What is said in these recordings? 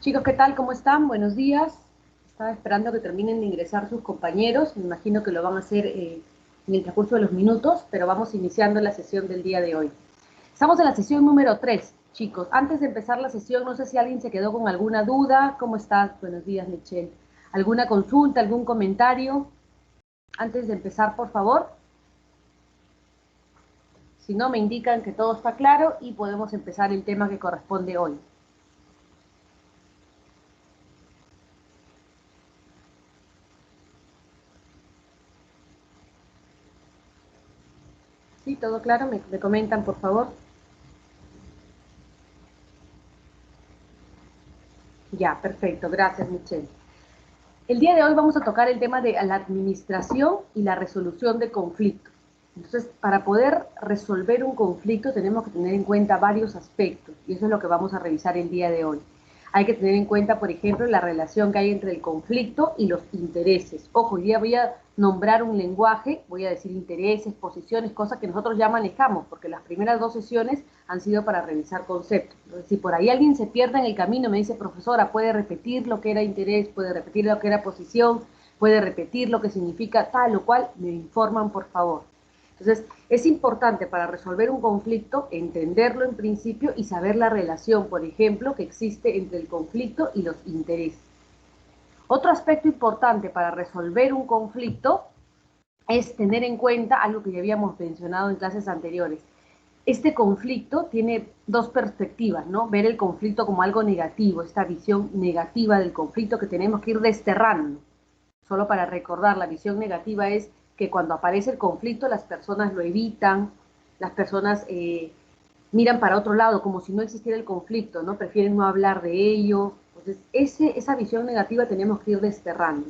Chicos, ¿qué tal? ¿Cómo están? Buenos días. Estaba esperando que terminen de ingresar sus compañeros. Me imagino que lo van a hacer en el transcurso de los minutos, pero vamos iniciando la sesión del día de hoy. Estamos en la sesión número 3, chicos. Antes de empezar la sesión, no sé si alguien se quedó con alguna duda. ¿Cómo estás? Buenos días, Michelle. ¿Alguna consulta, algún comentario? Antes de empezar, por favor. Si no, me indican que todo está claro y podemos empezar el tema que corresponde hoy. ¿Sí? ¿Todo claro? ¿Me comentan, por favor? Ya, perfecto. Gracias, Michelle. El día de hoy vamos a tocar el tema de la administración y la resolución de conflictos. Entonces, para poder resolver un conflicto tenemos que tener en cuenta varios aspectos y eso es lo que vamos a revisar el día de hoy. Hay que tener en cuenta, por ejemplo, la relación que hay entre el conflicto y los intereses. Ojo, hoy día voy a nombrar un lenguaje, voy a decir intereses, posiciones, cosas que nosotros ya manejamos, porque las primeras dos sesiones han sido para revisar conceptos. Entonces, si por ahí alguien se pierde en el camino, me dice, profesora, puede repetir lo que era interés, puede repetir lo que era posición, puede repetir lo que significa tal o cual, me informan, por favor. Entonces, es importante para resolver un conflicto entenderlo en principio y saber la relación, por ejemplo, que existe entre el conflicto y los intereses. Otro aspecto importante para resolver un conflicto es tener en cuenta algo que ya habíamos mencionado en clases anteriores. Este conflicto tiene dos perspectivas, ¿no? Ver el conflicto como algo negativo, esta visión negativa del conflicto que tenemos que ir desterrando. Solo para recordar, la visión negativa es que cuando aparece el conflicto las personas lo evitan, las personas miran para otro lado como si no existiera el conflicto, ¿no? Prefieren no hablar de ello. Entonces, esa visión negativa tenemos que ir desterrando.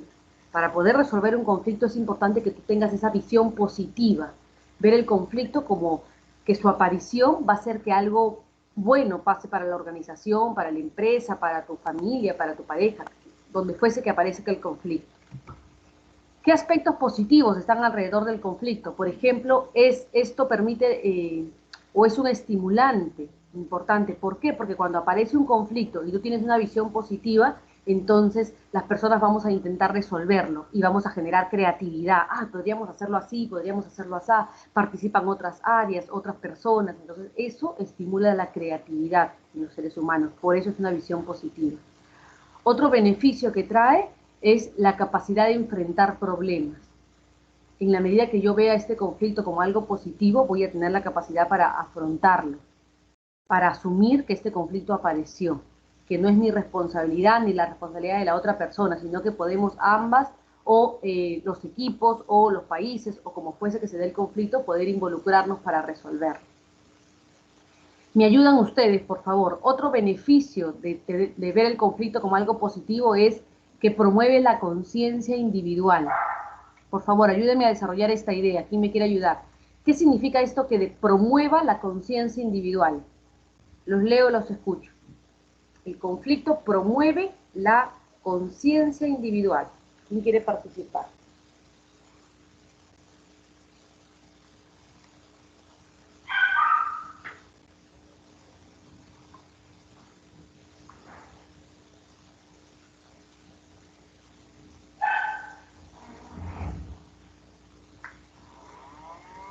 Para poder resolver un conflicto es importante que tú tengas esa visión positiva, ver el conflicto como que su aparición va a hacer que algo bueno pase para la organización, para la empresa, para tu familia, para tu pareja, donde fuese que aparezca el conflicto. ¿Qué aspectos positivos están alrededor del conflicto? Por ejemplo, esto permite o es un estimulante importante. ¿Por qué? Porque cuando aparece un conflicto y tú tienes una visión positiva, entonces las personas vamos a intentar resolverlo y vamos a generar creatividad. Ah, podríamos hacerlo así, podríamos hacerlo así, participan otras áreas, otras personas. Entonces eso estimula la creatividad en los seres humanos. Por eso es una visión positiva. Otro beneficio que trae es la capacidad de enfrentar problemas. En la medida que yo vea este conflicto como algo positivo, voy a tener la capacidad para afrontarlo, para asumir que este conflicto apareció, que no es mi responsabilidad ni la responsabilidad de la otra persona, sino que podemos ambas o los equipos o los países o como fuese que se dé el conflicto, poder involucrarnos para resolverlo. Me ayudan ustedes, por favor. Otro beneficio de ver el conflicto como algo positivo es que promueve la conciencia individual. Por favor, ayúdenme a desarrollar esta idea. ¿Quién me quiere ayudar? ¿Qué significa esto que promueva la conciencia individual? Los leo, los escucho. El conflicto promueve la conciencia individual. ¿Quién quiere participar?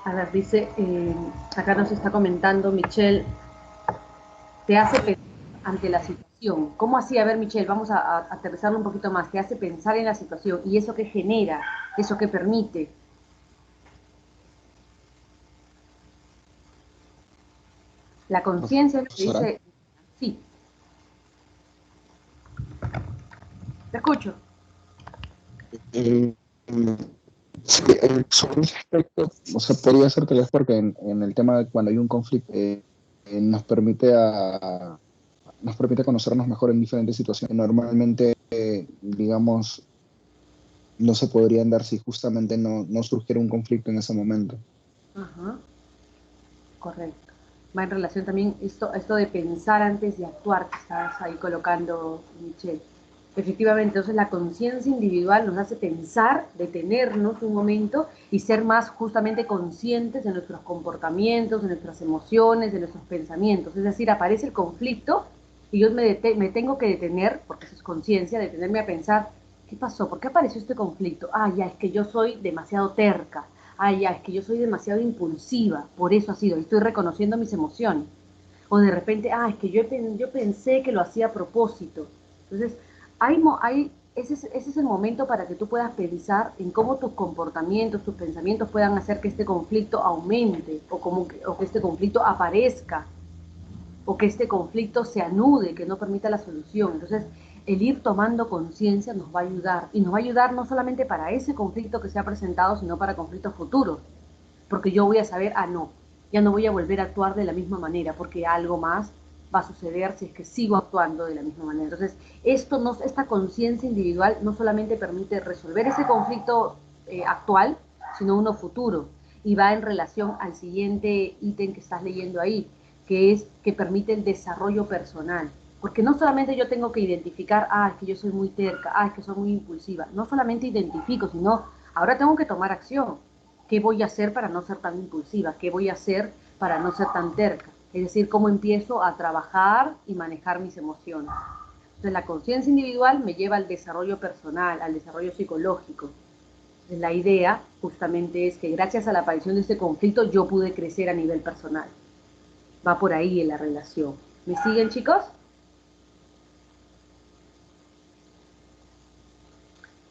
A ver, dice, acá nos está comentando Michelle, te hace pensar ante la situación. ¿Cómo así? A ver, Michelle, vamos a aterrizarlo un poquito más. Te hace pensar en la situación. ¿Y eso qué genera? ¿Eso qué permite? La conciencia es lo que Profesora, dice, sí, te escucho. eh, sí, sobre ese aspecto, o sea, podría ser que es porque en el tema de cuando hay un conflicto nos permite nos permite conocernos mejor en diferentes situaciones. Normalmente, digamos, no se podrían dar si justamente no surgiera un conflicto en ese momento. Ajá, correcto. Va en relación también esto de pensar antes de actuar que estás ahí colocando, Michelle. Efectivamente, entonces la conciencia individual nos hace pensar, detenernos un momento y ser más justamente conscientes de nuestros comportamientos, de nuestras emociones, de nuestros pensamientos. Es decir, aparece el conflicto Y yo me tengo que detener, porque eso es conciencia, detenerme a pensar, ¿qué pasó? ¿Por qué apareció este conflicto? Ah, ya, es que yo soy demasiado terca. Ah, ya, es que yo soy demasiado impulsiva. Por eso ha sido, estoy reconociendo mis emociones. O de repente, ah, es que yo pensé que lo hacía a propósito. Entonces, ese es el momento para que tú puedas pensar en cómo tus comportamientos, tus pensamientos puedan hacer que este conflicto aumente o que este conflicto aparezca o que este conflicto se anude, que no permita la solución. Entonces, el ir tomando conciencia nos va a ayudar y nos va a ayudar no solamente para ese conflicto que se ha presentado, sino para conflictos futuros, porque yo voy a saber, ah, no, ya no voy a volver a actuar de la misma manera, porque algo más va a suceder si es que sigo actuando de la misma manera. Entonces, esta conciencia individual no solamente permite resolver ese conflicto actual, sino uno futuro, y va en relación al siguiente ítem que estás leyendo ahí, que es que permite el desarrollo personal. Porque no solamente yo tengo que identificar, ah, es que yo soy muy terca, ah, es que soy muy impulsiva. No solamente identifico, sino ahora tengo que tomar acción. ¿Qué voy a hacer para no ser tan impulsiva? ¿Qué voy a hacer para no ser tan terca? Es decir, cómo empiezo a trabajar y manejar mis emociones. Entonces, la conciencia individual me lleva al desarrollo personal, al desarrollo psicológico. Entonces, la idea justamente es que gracias a la aparición de este conflicto yo pude crecer a nivel personal. Va por ahí en la relación. ¿Me siguen, chicos?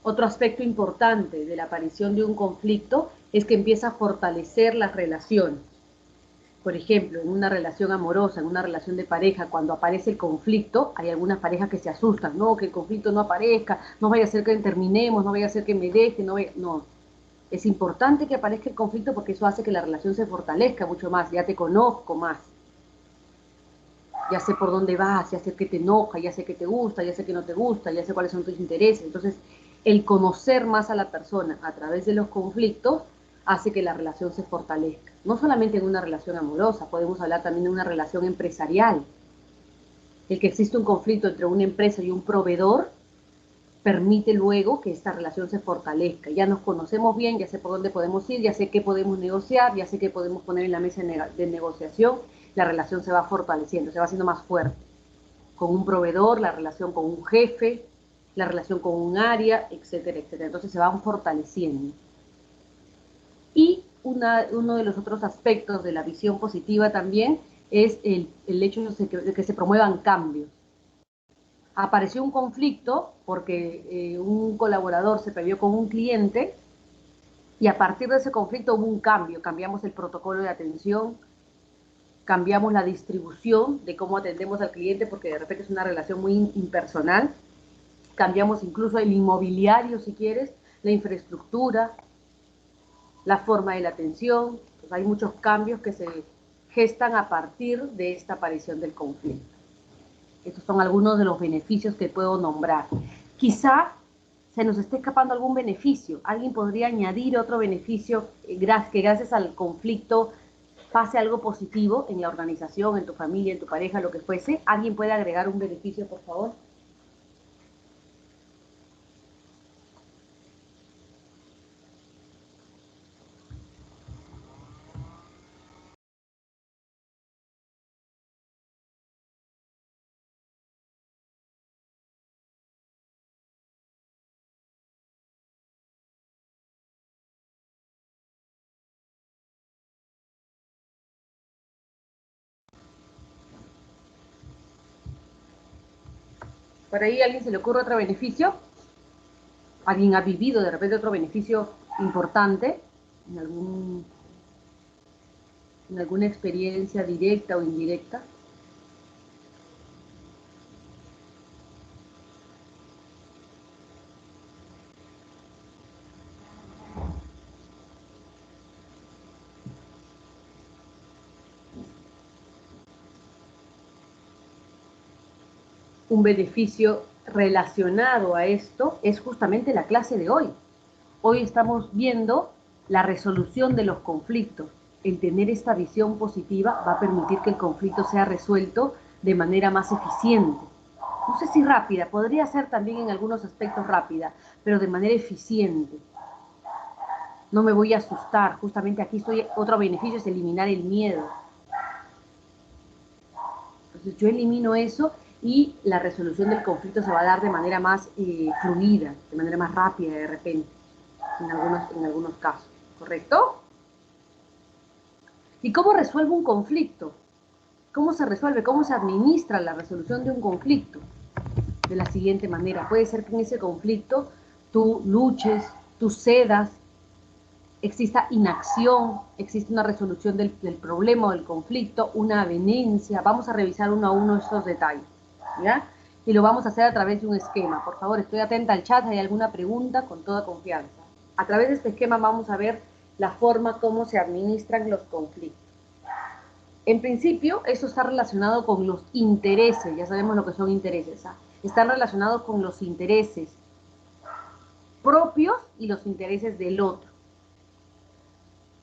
Otro aspecto importante de la aparición de un conflicto es que empieza a fortalecer las relaciones. Por ejemplo, en una relación amorosa, en una relación de pareja, cuando aparece el conflicto, hay algunas parejas que se asustan, no, que el conflicto no aparezca, no vaya a ser que terminemos, no vaya a ser que me deje, no. Es importante que aparezca el conflicto porque eso hace que la relación se fortalezca mucho más, ya te conozco más, ya sé por dónde vas, ya sé qué te enoja, ya sé qué te gusta, ya sé qué no te gusta, ya sé cuáles son tus intereses. Entonces, el conocer más a la persona a través de los conflictos hace que la relación se fortalezca. No solamente en una relación amorosa, podemos hablar también de una relación empresarial. El que existe un conflicto entre una empresa y un proveedor permite luego que esta relación se fortalezca. Ya nos conocemos bien, ya sé por dónde podemos ir, ya sé qué podemos negociar, ya sé qué podemos poner en la mesa de negociación, la relación se va fortaleciendo, se va haciendo más fuerte. Con un proveedor, la relación con un jefe, la relación con un área, etcétera, etcétera. Entonces se van fortaleciendo. Y uno de los otros aspectos de la visión positiva también es el hecho de que se promuevan cambios. Apareció un conflicto porque un colaborador se peleó con un cliente y a partir de ese conflicto hubo un cambio, cambiamos el protocolo de atención, cambiamos la distribución de cómo atendemos al cliente porque de repente es una relación muy impersonal, cambiamos incluso el inmobiliario si quieres, la infraestructura, la forma de la atención, pues hay muchos cambios que se gestan a partir de esta aparición del conflicto. Estos son algunos de los beneficios que puedo nombrar. Quizá se nos esté escapando algún beneficio. Alguien podría añadir otro beneficio que gracias al conflicto pase algo positivo en la organización, en tu familia, en tu pareja, lo que fuese. ¿Alguien puede agregar un beneficio, por favor? ¿Por ahí a alguien se le ocurre otro beneficio? ¿Alguien ha vivido de repente otro beneficio importante en, en alguna experiencia directa o indirecta? Un beneficio relacionado a esto es justamente la clase de hoy. Hoy estamos viendo la resolución de los conflictos. El tener esta visión positiva va a permitir que el conflicto sea resuelto de manera más eficiente. No sé si rápida, podría ser también en algunos aspectos rápida, pero de manera eficiente. No me voy a asustar. Justamente aquí otro beneficio es eliminar el miedo. Entonces yo elimino eso y la resolución del conflicto se va a dar de manera más fluida, de manera más rápida de repente, en algunos casos, ¿correcto? ¿Y cómo resuelve un conflicto? ¿Cómo se resuelve? ¿Cómo se administra la resolución de un conflicto? De la siguiente manera, puede ser que en ese conflicto tú luches, tú cedas, exista inacción, existe una resolución del problema o del conflicto, una avenencia. Vamos a revisar uno a uno estos detalles, ¿ya? Y lo vamos a hacer a través de un esquema. Por favor, estoy atenta al chat, si hay alguna pregunta, con toda confianza. A través de este esquema vamos a ver la forma como se administran los conflictos. En principio, eso está relacionado con los intereses, ya sabemos lo que son intereses, ¿ah? Están relacionados con los intereses propios y los intereses del otro.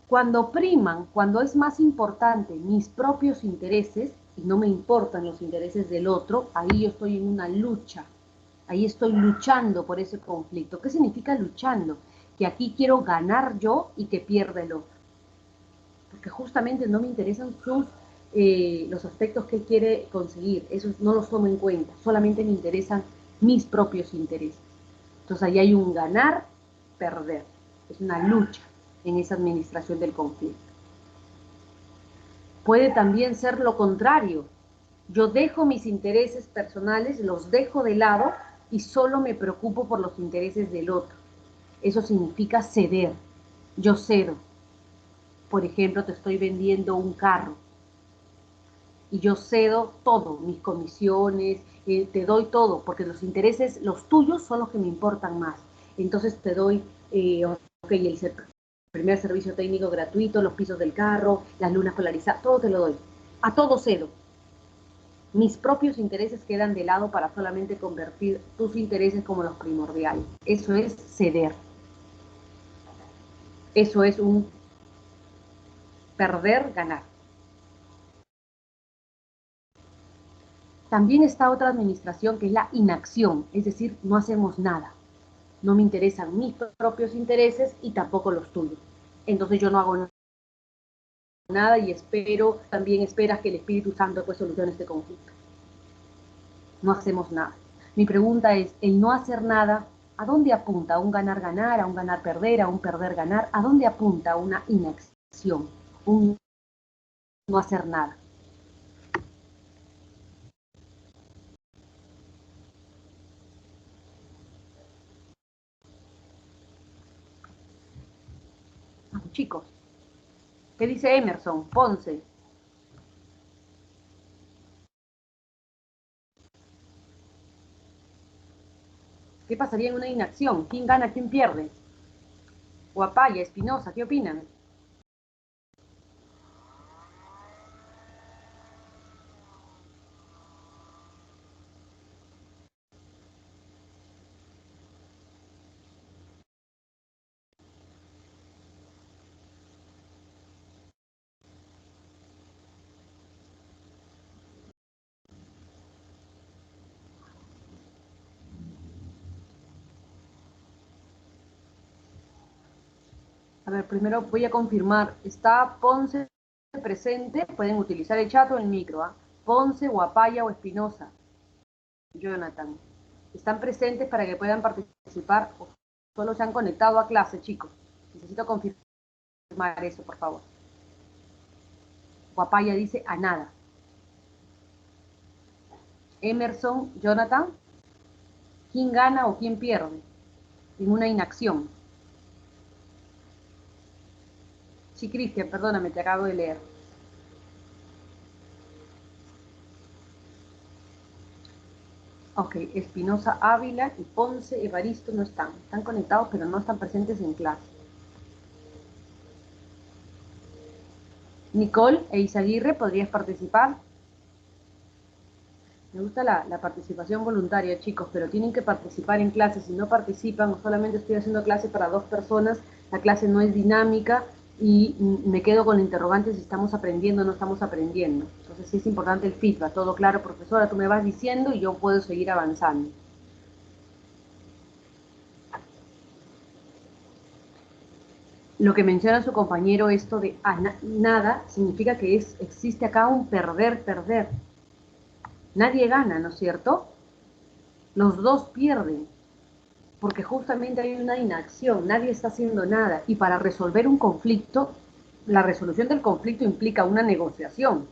Cuando priman, cuando es más importante mis propios intereses y no me importan los intereses del otro, ahí yo estoy en una lucha, ahí estoy luchando por ese conflicto. ¿Qué significa luchando? Que aquí quiero ganar yo y que pierda el otro. Porque justamente no me interesan los aspectos que él quiere conseguir, esos no los tomo en cuenta, solamente me interesan mis propios intereses. Entonces ahí hay un ganar, perder, es una lucha en esa administración del conflicto. Puede también ser lo contrario. Yo dejo mis intereses personales, los dejo de lado y solo me preocupo por los intereses del otro. Eso significa ceder. Yo cedo. Por ejemplo, te estoy vendiendo un carro y yo cedo todo, mis comisiones, te doy todo, porque los intereses, los tuyos son los que me importan más. Entonces te doy, ok, el primer servicio técnico gratuito, los pisos del carro, las lunas polarizadas, todo te lo doy. A todo cedo. Mis propios intereses quedan de lado para solamente convertir tus intereses como los primordiales. Eso es ceder. Eso es un perder, ganar. También está otra administración que es la inacción, es decir, no hacemos nada. No me interesan mis propios intereses y tampoco los tuyos. Entonces yo no hago nada y espero, también esperas que el Espíritu Santo pues solucione este conflicto. No hacemos nada. Mi pregunta es, el no hacer nada, ¿a dónde apunta? ¿A un ganar-ganar, a un ganar-perder, a un perder-ganar? ¿A dónde apunta una inacción? Un no hacer nada. Chicos, ¿qué dice Emerson? Ponce. ¿Qué pasaría en una inacción? ¿Quién gana, quién pierde? Guapaya, Espinosa, ¿qué opinan? A ver, primero voy a confirmar. ¿Está Ponce presente? Pueden utilizar el chat o el micro. ¿Ah? Ponce, Guapaya o Espinosa. Jonathan. ¿Están presentes para que puedan participar o solo se han conectado a clase, chicos? Necesito confirmar eso, por favor. Guapaya dice a nada. Emerson, Jonathan, ¿quién gana o quién pierde en una inacción? Sí, Cristian, perdóname, te acabo de leer. Ok, Espinosa, Ávila y Ponce, Evaristo no están. Están conectados, pero no están presentes en clase. Nicole e Isaguirre, ¿podrías participar? Me gusta la participación voluntaria, chicos, pero tienen que participar en clase. Si no participan, o solamente estoy haciendo clase para 2 personas, la clase no es dinámica y me quedo con la interrogante si estamos aprendiendo o no estamos aprendiendo. Entonces sí es importante el feedback. Todo claro, profesora, tú me vas diciendo y yo puedo seguir avanzando. Lo que menciona su compañero, esto de nada, significa que existe acá un perder-perder. Nadie gana, ¿no es cierto? Los dos pierden, porque justamente hay una inacción, nadie está haciendo nada. Y para resolver un conflicto, la resolución del conflicto implica una negociación.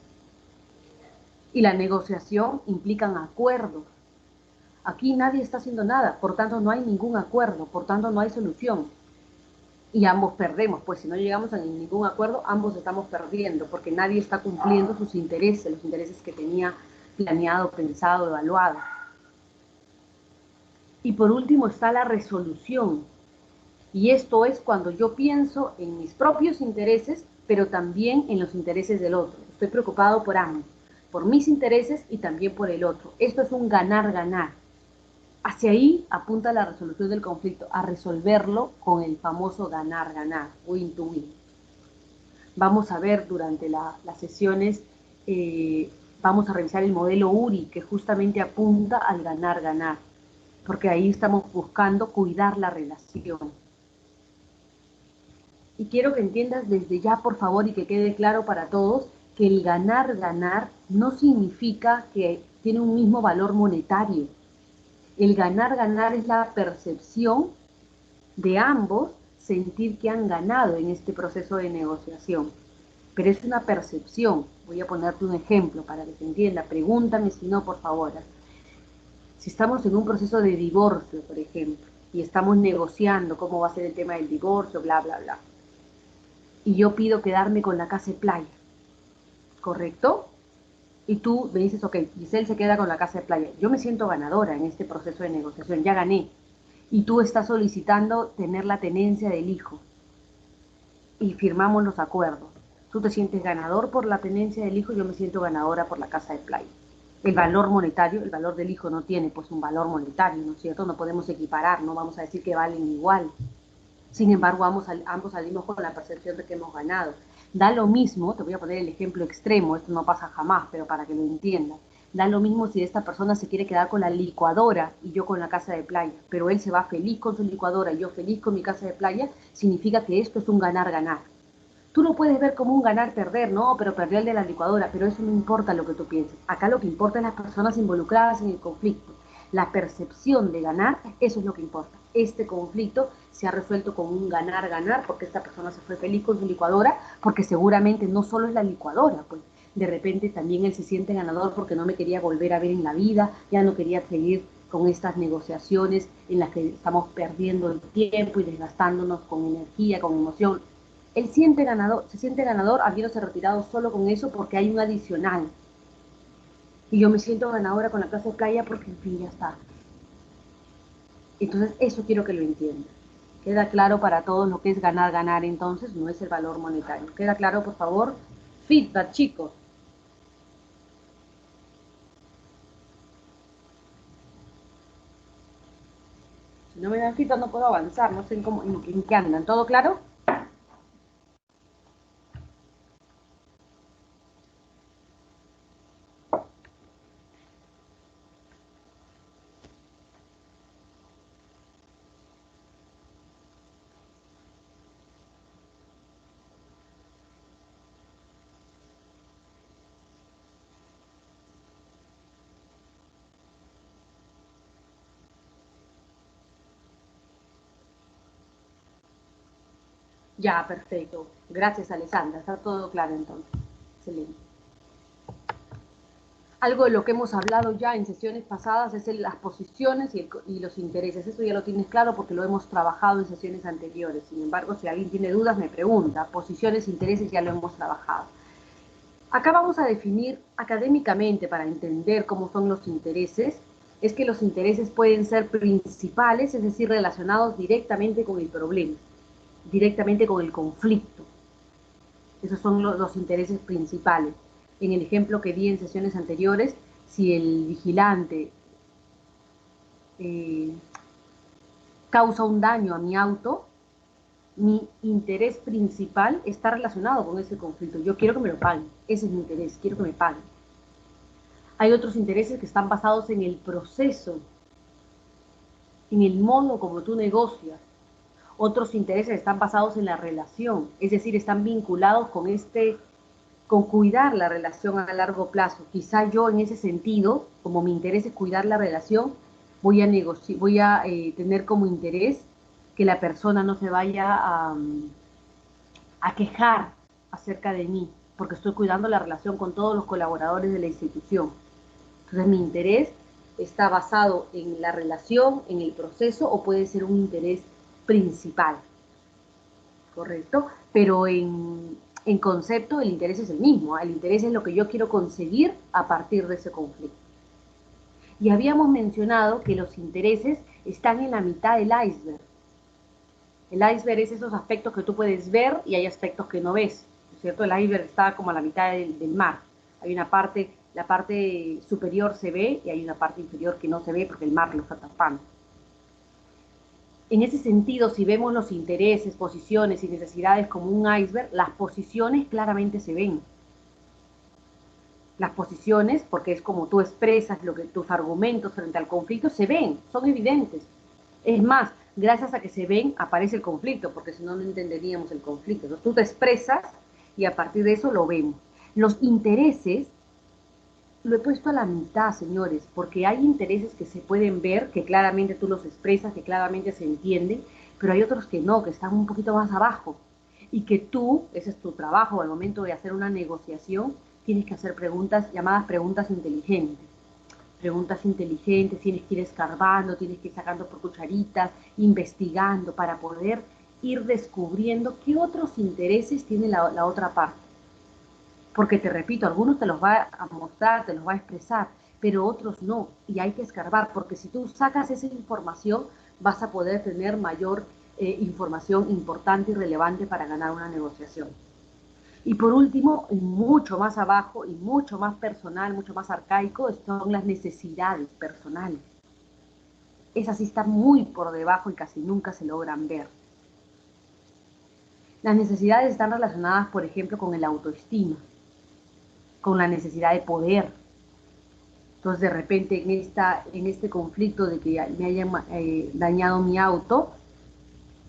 Y la negociación implica acuerdos. Aquí nadie está haciendo nada, por tanto no hay ningún acuerdo, por tanto no hay solución. Y ambos perdemos, pues si no llegamos a ningún acuerdo, ambos estamos perdiendo, porque nadie está cumpliendo sus intereses, los intereses que tenía planeado, pensado, evaluado. Y por último está la resolución. Y esto es cuando yo pienso en mis propios intereses, pero también en los intereses del otro. Estoy preocupado por ambos, por mis intereses y también por el otro. Esto es un ganar-ganar. Hacia ahí apunta la resolución del conflicto, a resolverlo con el famoso ganar-ganar, win to win. Vamos a ver durante las sesiones, vamos a revisar el modelo URI, que justamente apunta al ganar-ganar, porque ahí estamos buscando cuidar la relación. Y quiero que entiendas desde ya, por favor, y que quede claro para todos, que el ganar-ganar no significa que tiene un mismo valor monetario. El ganar-ganar es la percepción de ambos sentir que han ganado en este proceso de negociación. Pero es una percepción. Voy a ponerte un ejemplo para que se entienda. Pregúntame si no, por favor. Si estamos en un proceso de divorcio, por ejemplo, y estamos negociando cómo va a ser el tema del divorcio, bla, bla, bla, y yo pido quedarme con la casa de playa, ¿correcto? Y tú me dices, ok, Giselle se queda con la casa de playa. Yo me siento ganadora en este proceso de negociación, ya gané. Y tú estás solicitando tener la tenencia del hijo. Y firmamos los acuerdos. Tú te sientes ganador por la tenencia del hijo, yo me siento ganadora por la casa de playa. El valor monetario, el valor del hijo no tiene pues un valor monetario, ¿no es cierto? No podemos equiparar, no vamos a decir que valen igual. Sin embargo, ambos salimos con la percepción de que hemos ganado. Da lo mismo, te voy a poner el ejemplo extremo, esto no pasa jamás, pero para que lo entiendas. Da lo mismo si esta persona se quiere quedar con la licuadora y yo con la casa de playa, pero él se va feliz con su licuadora y yo feliz con mi casa de playa, significa que esto es un ganar-ganar. Tú lo puedes ver como un ganar-perder, no, pero perdió el de la licuadora, pero eso no importa lo que tú pienses. Acá lo que importa es las personas involucradas en el conflicto. La percepción de ganar, eso es lo que importa. Este conflicto se ha resuelto con un ganar-ganar porque esta persona se fue feliz con su licuadora, porque seguramente no solo es la licuadora, pues de repente también él se siente ganador porque no me quería volver a ver en la vida, ya no quería seguir con estas negociaciones en las que estamos perdiendo el tiempo y desgastándonos con energía, con emoción. Él siente ganador, se siente ganador habiéndose retirado solo con eso porque hay un adicional. Y yo me siento ganadora con la casa de playa porque en fin ya está. Entonces eso quiero que lo entiendan. Queda claro para todos lo que es ganar, ganar entonces, no es el valor monetario. ¿Queda claro, por favor? Feedback, chicos. Si no me dan feedback no puedo avanzar, no sé en qué andan. ¿Todo claro? Ya, perfecto. Gracias, Alessandra. Está todo claro entonces. Excelente. Algo de lo que hemos hablado ya en sesiones pasadas es las posiciones y los intereses. Eso ya lo tienes claro porque lo hemos trabajado en sesiones anteriores. Sin embargo, si alguien tiene dudas, me pregunta. Posiciones, intereses, ya lo hemos trabajado. Acá vamos a definir académicamente para entender cómo son los intereses. Es que los intereses pueden ser principales, es decir, relacionados directamente con el problema, directamente con el conflicto. Esos son los intereses principales. En el ejemplo que di en sesiones anteriores, si el vigilante causa un daño a mi auto, mi interés principal está relacionado con ese conflicto. Yo quiero que me lo paguen. Ese es mi interés, quiero que me paguen. Hay otros intereses que están basados en el proceso, en el modo como tú negocias. Otros intereses están basados en la relación, es decir, están vinculados con este con cuidar la relación a largo plazo. Quizá yo en ese sentido, como mi interés es cuidar la relación, voy a tener como interés que la persona no se vaya a quejar acerca de mí, porque estoy cuidando la relación con todos los colaboradores de la institución. Entonces mi interés está basado en la relación, en el proceso, o puede ser un interés principal, ¿correcto? Pero en concepto el interés es el mismo, ¿eh? El interés es lo que yo quiero conseguir a partir de ese conflicto. Y habíamos mencionado que los intereses están en la mitad del iceberg. El iceberg es esos aspectos que tú puedes ver y hay aspectos que no ves, ¿no es cierto? El iceberg está como a la mitad del mar. Hay una parte, la parte superior se ve y hay una parte inferior que no se ve porque el mar lo está tapando. En ese sentido, si vemos los intereses, posiciones y necesidades como un iceberg, las posiciones claramente se ven. Las posiciones, porque es como tú expresas lo que tus argumentos frente al conflicto, se ven, son evidentes. Es más, gracias a que se ven, aparece el conflicto, porque si no, no entenderíamos el conflicto. Entonces, tú te expresas y a partir de eso lo vemos. Los intereses, lo he puesto a la mitad, señores, porque hay intereses que se pueden ver, que claramente tú los expresas, que claramente se entienden, pero hay otros que no, que están un poquito más abajo. Y que tú, ese es tu trabajo al momento de hacer una negociación, tienes que hacer preguntas, llamadas preguntas inteligentes. Preguntas inteligentes, tienes que ir escarbando, tienes que ir sacando por cucharitas, investigando para poder ir descubriendo qué otros intereses tiene la otra parte. Porque te repito, algunos te los va a mostrar, te los va a expresar, pero otros no. Y hay que escarbar, porque si tú sacas esa información, vas a poder tener mayor información importante y relevante para ganar una negociación. Y por último, mucho más abajo y mucho más personal, mucho más arcaico, son las necesidades personales. Esas sí están muy por debajo y casi nunca se logran ver. Las necesidades están relacionadas, por ejemplo, con el autoestima, con la necesidad de poder. Entonces, de repente, en este conflicto de que me hayan dañado mi auto,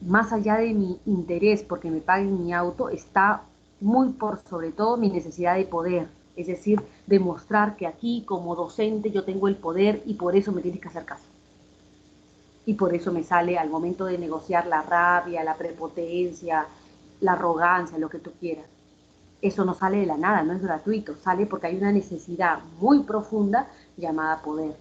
más allá de mi interés porque me paguen mi auto, está muy por sobre todo mi necesidad de poder. Es decir, demostrar que aquí como docente yo tengo el poder y por eso me tienes que hacer caso. Y por eso me sale al momento de negociar la rabia, la prepotencia, la arrogancia, lo que tú quieras. Eso no sale de la nada, no es gratuito, sale porque hay una necesidad muy profunda llamada poder.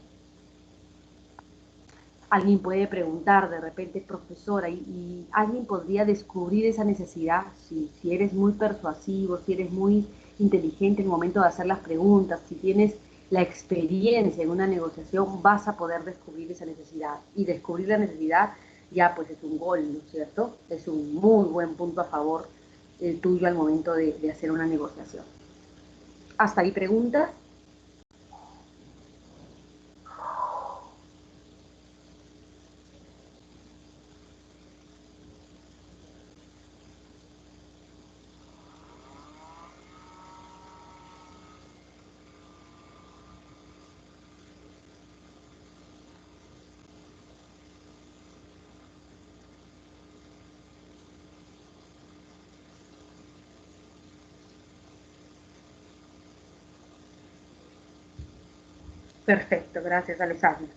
Alguien puede preguntar, de repente, profesora, y alguien podría descubrir esa necesidad si eres muy persuasivo, si eres muy inteligente en el momento de hacer las preguntas, si tienes la experiencia en una negociación, vas a poder descubrir esa necesidad. Y descubrir la necesidad ya pues es un gol, ¿no es cierto? Es un muy buen punto a favor tuyo al momento de hacer una negociación. ¿Hasta ahí preguntas? Perfecto, gracias Alessandra.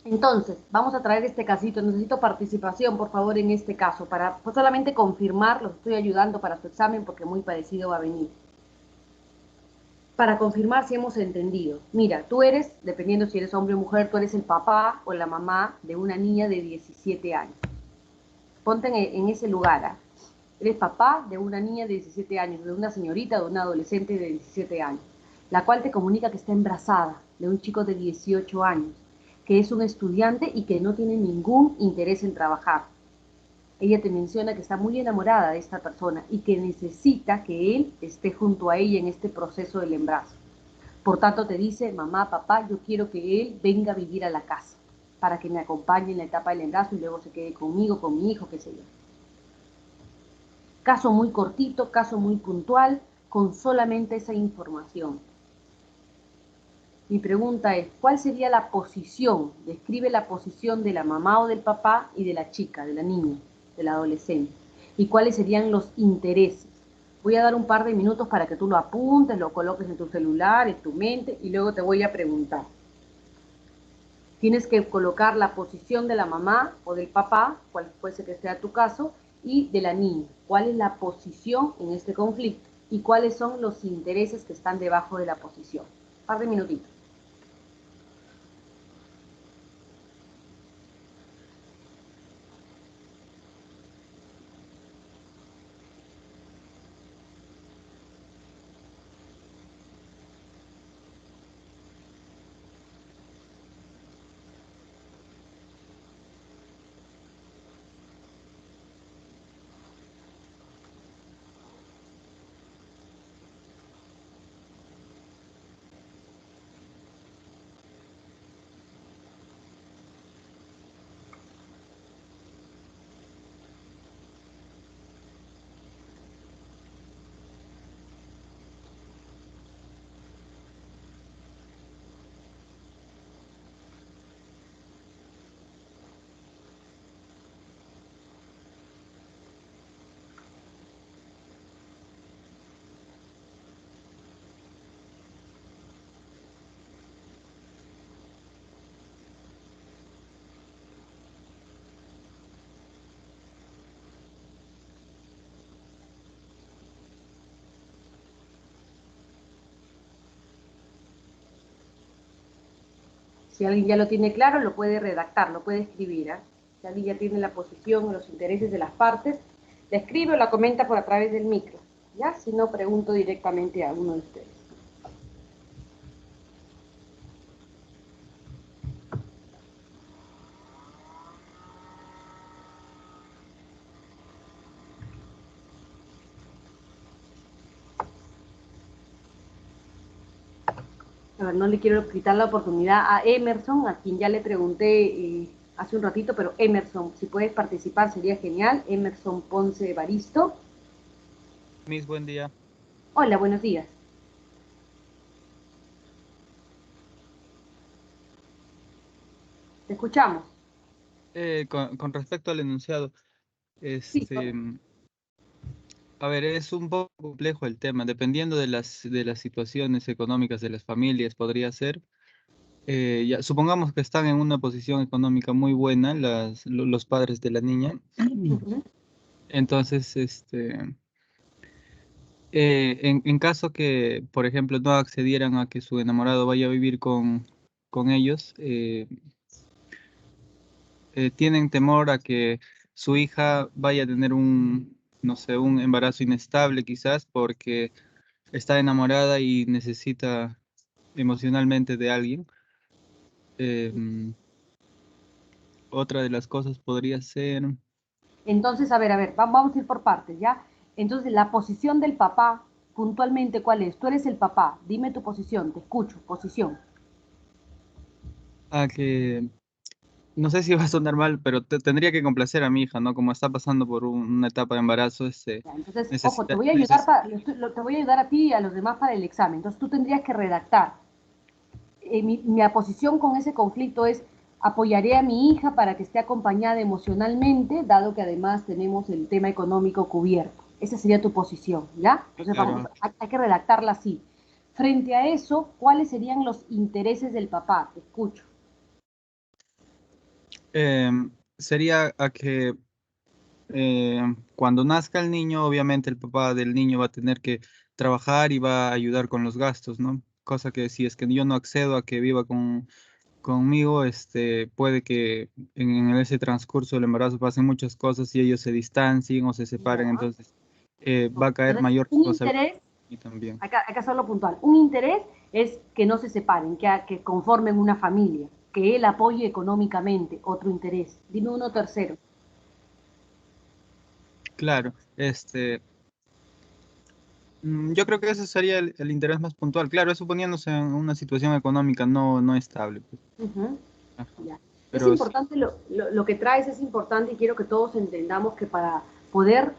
Entonces, vamos a traer este casito. Necesito participación, por favor, en este caso, para pues, solamente confirmar, los estoy ayudando para su examen porque muy parecido va a venir. Para confirmar si hemos entendido. Mira, tú eres, dependiendo si eres hombre o mujer, tú eres el papá o la mamá de una niña de 17 años. Ponte en ese lugar. ¿Eh? Eres papá de una niña de 17 años, de una señorita, de una adolescente de 17 años, la cual te comunica que está embarazada de un chico de 18 años, que es un estudiante y que no tiene ningún interés en trabajar. Ella te menciona que está muy enamorada de esta persona y que necesita que él esté junto a ella en este proceso del embarazo. Por tanto, te dice, mamá, papá, yo quiero que él venga a vivir a la casa para que me acompañe en la etapa del embarazo y luego se quede conmigo, con mi hijo, qué sé yo. Caso muy cortito, caso muy puntual, con solamente esa información. Mi pregunta es, ¿cuál sería la posición? Describe la posición de la mamá o del papá y de la chica, de la niña, del adolescente. ¿Y cuáles serían los intereses? Voy a dar un par de minutos para que tú lo apuntes, lo coloques en tu celular, en tu mente, y luego te voy a preguntar. Tienes que colocar la posición de la mamá o del papá, cual fuese que sea tu caso, y de la niña. ¿Cuál es la posición en este conflicto? Y cuáles son los intereses que están debajo de la posición. Un par de minutitos. Si alguien ya lo tiene claro, lo puede redactar, lo puede escribir. ¿Eh? Si alguien ya tiene la posición, los intereses de las partes, la escribe o la comenta por a través del micro. ¿Ya? Si no, pregunto directamente a uno de ustedes. A ver, no le quiero quitar la oportunidad a Emerson, a quien ya le pregunté hace un ratito, pero Emerson, si puedes participar sería genial. Emerson Ponce Evaristo. Miss, buen día. Hola, buenos días. Te escuchamos. Con respecto al enunciado, Sí, a ver, es un poco complejo el tema, dependiendo de las situaciones económicas de las familias, podría ser. Ya, supongamos que están en una posición económica muy buena los padres de la niña. uh-huh. Entonces, en caso que, por ejemplo, no accedieran a que su enamorado vaya a vivir con ellos, tienen temor a que su hija vaya a tener no sé, un embarazo inestable quizás porque está enamorada y necesita emocionalmente de alguien. Otra de las cosas podría ser, Entonces, a ver, vamos a ir por partes, ¿ya? Entonces, la posición del papá, puntualmente, ¿cuál es? Tú eres el papá, dime tu posición, te escucho, posición. que no sé si va a sonar mal, pero tendría que complacer a mi hija, ¿no? Como está pasando por una etapa de embarazo, Ya, entonces, ojo, te necesita, voy a ayudar te voy a ayudar a ti y a los demás para el examen. Entonces, tú tendrías que redactar. Mi posición con ese conflicto es apoyaré a mi hija para que esté acompañada emocionalmente, dado que además tenemos el tema económico cubierto. Esa sería tu posición, ¿ya? Entonces vamos, claro. hay que redactarla así. Frente a eso, ¿cuáles serían los intereses del papá? Te escucho. Sería a que cuando nazca el niño, obviamente el papá del niño va a tener que trabajar y va a ayudar con los gastos, ¿no? Cosa que si es que yo no accedo a que viva conmigo, puede que en ese transcurso del embarazo pasen muchas cosas y ellos se distancien o se separen, Ya. entonces va a caer Entonces, mayor un responsabilidad interés, y también. hay que hacerlo puntual, un interés es que no se separen, que conformen una familia, que él apoye económicamente, otro interés. Dime uno tercero. Claro, yo creo que ese sería el interés más puntual. Claro, es suponiéndose en una situación económica no estable, pues. Ujú. Ajá. Ya. Es Pero sí, importante, lo que traes es importante y quiero que todos entendamos que para poder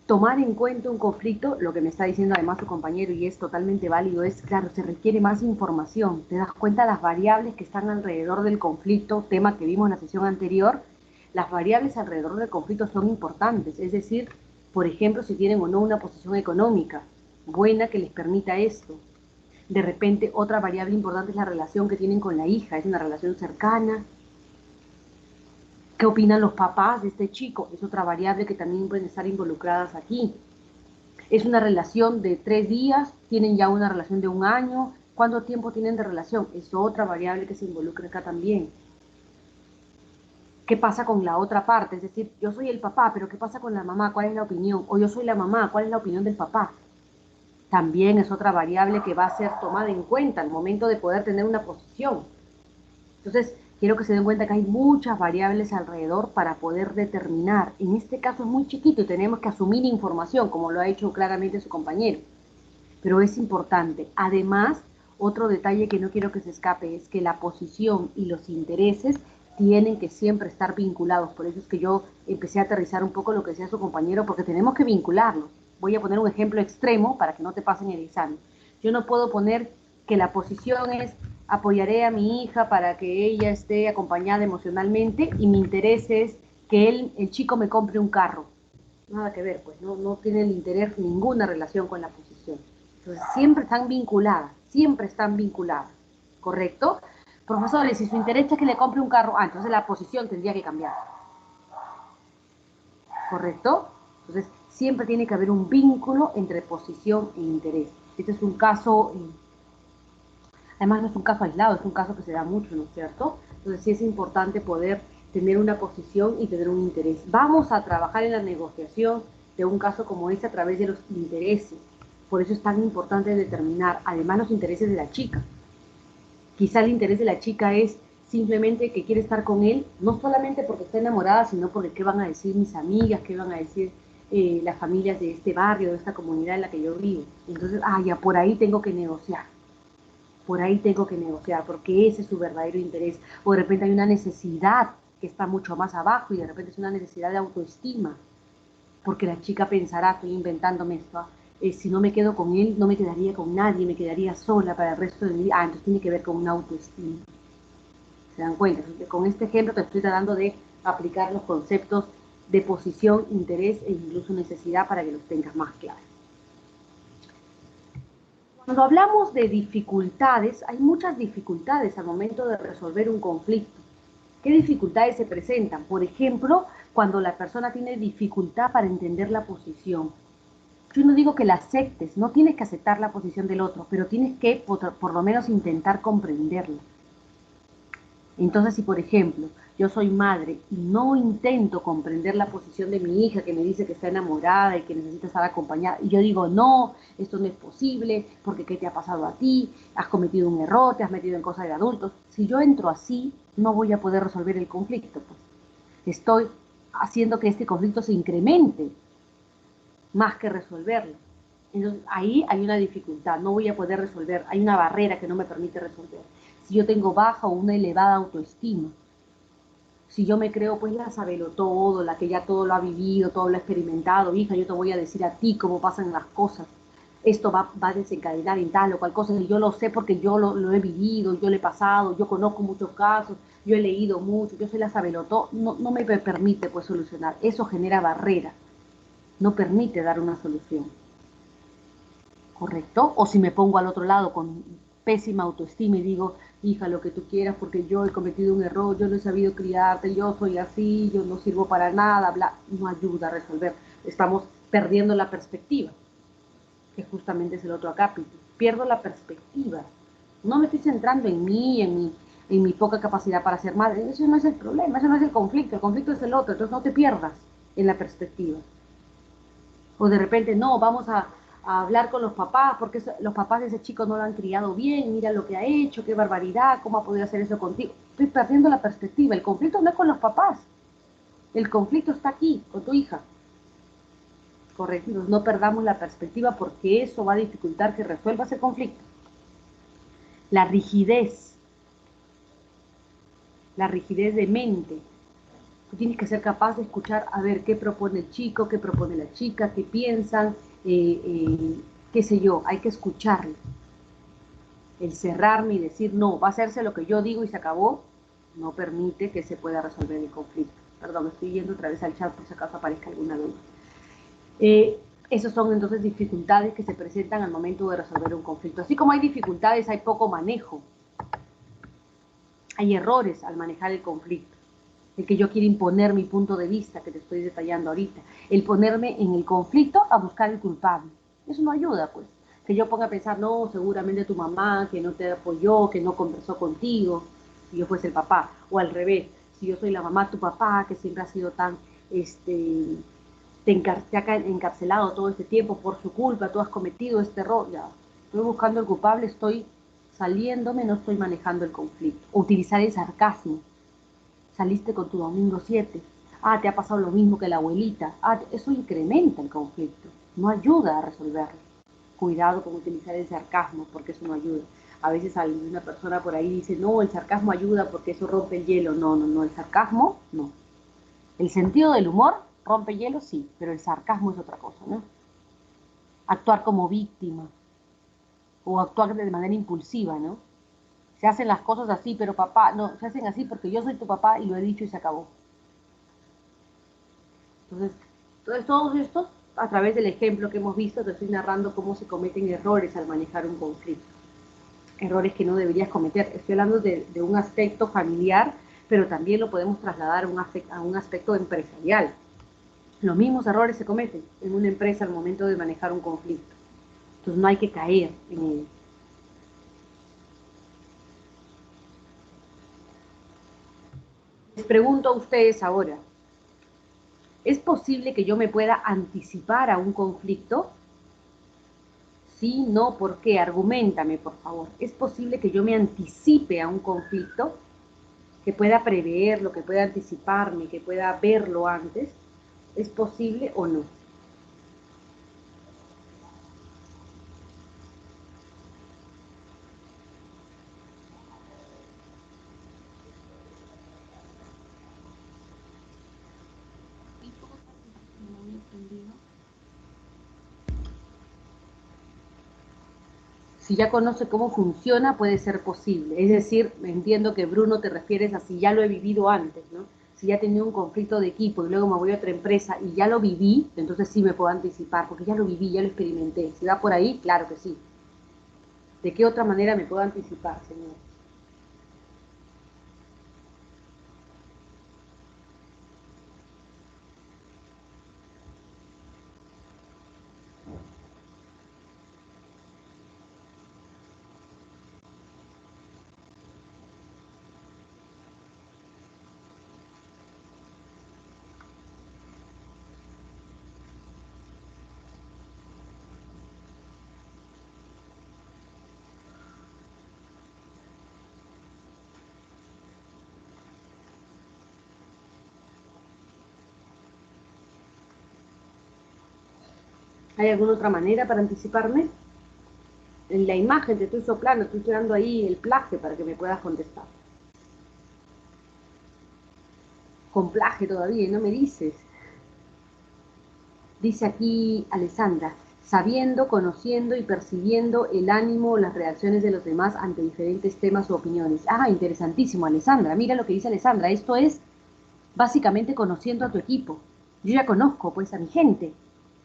tomar en cuenta un conflicto, lo que me está diciendo además tu compañero y es totalmente válido, es claro, se requiere más información, te das cuenta de las variables que están alrededor del conflicto, tema que vimos en la sesión anterior, las variables alrededor del conflicto son importantes, es decir, Por ejemplo, si tienen o no una posición económica buena que les permita esto. De repente, otra variable importante es la relación que tienen con la hija, es una relación cercana. ¿Qué opinan los papás de este chico? Es otra variable que también pueden estar involucradas aquí. Es una relación de 3 días, tienen ya una relación de 1 año. ¿Cuánto tiempo tienen de relación? Es otra variable que se involucra acá también. ¿Qué pasa con la otra parte? Es decir, yo soy el papá, pero ¿qué pasa con la mamá? ¿Cuál es la opinión? O yo soy la mamá, ¿cuál es la opinión del papá? También es otra variable que va a ser tomada en cuenta al momento de poder tener una posición. Entonces, quiero que se den cuenta que hay muchas variables alrededor para poder determinar. En este caso es muy chiquito y tenemos que asumir información, como lo ha hecho claramente su compañero. Pero es importante. Además, otro detalle que no quiero que se escape es que la posición y los intereses tienen que siempre estar vinculados. Por eso es que yo empecé a aterrizar un poco lo que decía su compañero, porque tenemos que vincularlos. Voy a poner un ejemplo extremo para que no te pasen el examen. Yo no puedo poner que la posición es apoyaré a mi hija para que ella esté acompañada emocionalmente y mi interés es que el chico me compre un carro. Nada que ver, pues no tiene el interés ninguna relación con la posición. Entonces siempre están vinculadas, ¿correcto? Profesores, si su interés es que le compre un carro, entonces la posición tendría que cambiar, ¿correcto? Entonces siempre tiene que haber un vínculo entre posición e interés. Este es un caso, además no es un caso aislado, es un caso que se da mucho, ¿no es cierto? Entonces sí es importante poder tener una posición y tener un interés. Vamos a trabajar en la negociación de un caso como este a través de los intereses. Por eso es tan importante determinar, además, los intereses de la chica. Quizá el interés de la chica es simplemente que quiere estar con él, no solamente porque está enamorada, sino porque qué van a decir mis amigas, qué van a decir las familias de este barrio, de esta comunidad en la que yo vivo. Entonces, ya por ahí tengo que negociar. Por ahí tengo que negociar, porque ese es su verdadero interés. O de repente hay una necesidad que está mucho más abajo y de repente es una necesidad de autoestima, porque la chica pensará, estoy inventándome esto, si no me quedo con él, no me quedaría con nadie, me quedaría sola para el resto de mi vida. Entonces tiene que ver con una autoestima. ¿Se dan cuenta? Entonces, con este ejemplo te estoy tratando de aplicar los conceptos de posición, interés e incluso necesidad para que los tengas más claros. Cuando hablamos de dificultades, hay muchas dificultades al momento de resolver un conflicto. ¿Qué dificultades se presentan? Por ejemplo, cuando la persona tiene dificultad para entender la posición. Yo no digo que la aceptes, no tienes que aceptar la posición del otro, pero tienes que por lo menos intentar comprenderla. Entonces, si por ejemplo yo soy madre y no intento comprender la posición de mi hija que me dice que está enamorada y que necesita estar acompañada, y yo digo, no, esto no es posible, porque ¿qué te ha pasado a ti? Has cometido un error, te has metido en cosas de adultos. Si yo entro así, no voy a poder resolver el conflicto. Pues. Estoy haciendo que este conflicto se incremente más que resolverlo. Entonces, ahí hay una dificultad, no voy a poder resolver, hay una barrera que no me permite resolver. Si yo tengo baja o una elevada autoestima, si yo me creo pues la sabelo todo, la que ya todo lo ha vivido, todo lo ha experimentado, hija, yo te voy a decir a ti cómo pasan las cosas, esto va a desencadenar en tal o cual cosa, y yo lo sé porque yo lo he vivido, yo lo he pasado, yo conozco muchos casos, yo he leído mucho, yo soy la sabelo todo, no me permite pues solucionar, eso genera barrera, no permite dar una solución. ¿Correcto? O si me pongo al otro lado con pésima autoestima y digo, hija, lo que tú quieras porque yo he cometido un error, yo no he sabido criarte, yo soy así, yo no sirvo para nada, bla, no ayuda a resolver. Estamos perdiendo la perspectiva, que justamente es el otro acápite. Pierdo la perspectiva. No me estoy centrando en mí, en mi poca capacidad para ser madre. Eso no es el problema, eso no es el conflicto es el otro. Entonces no te pierdas en la perspectiva. O de repente, no, vamos a hablar con los papás, porque los papás de ese chico no lo han criado bien, mira lo que ha hecho, qué barbaridad, cómo ha podido hacer eso contigo. Estoy perdiendo la perspectiva. El conflicto no es con los papás, el conflicto está aquí, con tu hija. Correcto, no perdamos la perspectiva porque eso va a dificultar que resuelvas el conflicto. La rigidez de mente. Tú tienes que ser capaz de escuchar a ver qué propone el chico, qué propone la chica, qué piensan, qué sé yo, hay que escucharlo. El cerrarme y decir, no, va a hacerse lo que yo digo y se acabó, no permite que se pueda resolver el conflicto. Perdón, estoy yendo otra vez al chat por si acaso aparezca alguna duda. Esas son entonces dificultades que se presentan al momento de resolver un conflicto. Así como hay dificultades, hay poco manejo. Hay errores al manejar el conflicto. El que yo quiera imponer mi punto de vista, que te estoy detallando ahorita. El ponerme en el conflicto a buscar el culpable. Eso no ayuda, pues. Que yo ponga a pensar, no, seguramente tu mamá, que no te apoyó, que no conversó contigo, si yo fuese el papá. O al revés, si yo soy la mamá, tu papá, que siempre ha sido tan, te ha encarcelado todo este tiempo por su culpa, tú has cometido este error. Ya, estoy buscando el culpable, estoy saliéndome, no estoy manejando el conflicto. Utilizar el sarcasmo. Saliste con tu domingo 7. Ah, te ha pasado lo mismo que la abuelita. Ah, eso incrementa el conflicto, no ayuda a resolverlo. Cuidado con utilizar el sarcasmo, porque eso no ayuda. A veces una persona por ahí dice, no, el sarcasmo ayuda porque eso rompe el hielo. No, no, no, el sarcasmo no. El sentido del humor rompe hielo, sí, pero el sarcasmo es otra cosa, ¿no? Actuar como víctima o actuar de manera impulsiva, ¿no? Se hacen las cosas así, pero papá, no, se hacen así porque yo soy tu papá y lo he dicho y se acabó. Entonces todos estos, a través del ejemplo que hemos visto, te estoy narrando cómo se cometen errores al manejar un conflicto. Errores que no deberías cometer. Estoy hablando de un aspecto familiar, pero también lo podemos trasladar a un aspecto empresarial. Los mismos errores se cometen en una empresa al momento de manejar un conflicto. Entonces no hay que caer en ello. Les pregunto a ustedes ahora, ¿es posible que yo me pueda anticipar a un conflicto? Sí, no, ¿por qué? Arguméntame, por favor. ¿Es posible que yo me anticipe a un conflicto? Que pueda preverlo, que pueda anticiparme, que pueda verlo antes. ¿Es posible o no? Si ya conoce cómo funciona, puede ser posible. Es decir, entiendo que Bruno te refieres a si ya lo he vivido antes, ¿no? Si ya he tenido un conflicto de equipo y luego me voy a otra empresa y ya lo viví, entonces sí me puedo anticipar, porque ya lo viví, ya lo experimenté. Si va por ahí, claro que sí. ¿De qué otra manera me puedo anticipar, señor? ¿Hay alguna otra manera para anticiparme? En la imagen te estoy soplando, estoy tirando ahí el plaje para que me puedas contestar. Con plaje todavía, y no me dices. Dice aquí Alessandra, sabiendo, conociendo y percibiendo el ánimo o las reacciones de los demás ante diferentes temas u opiniones. Ah, interesantísimo, Alessandra. Mira lo que dice Alessandra. Esto es básicamente conociendo a tu equipo. Yo ya conozco pues a mi gente.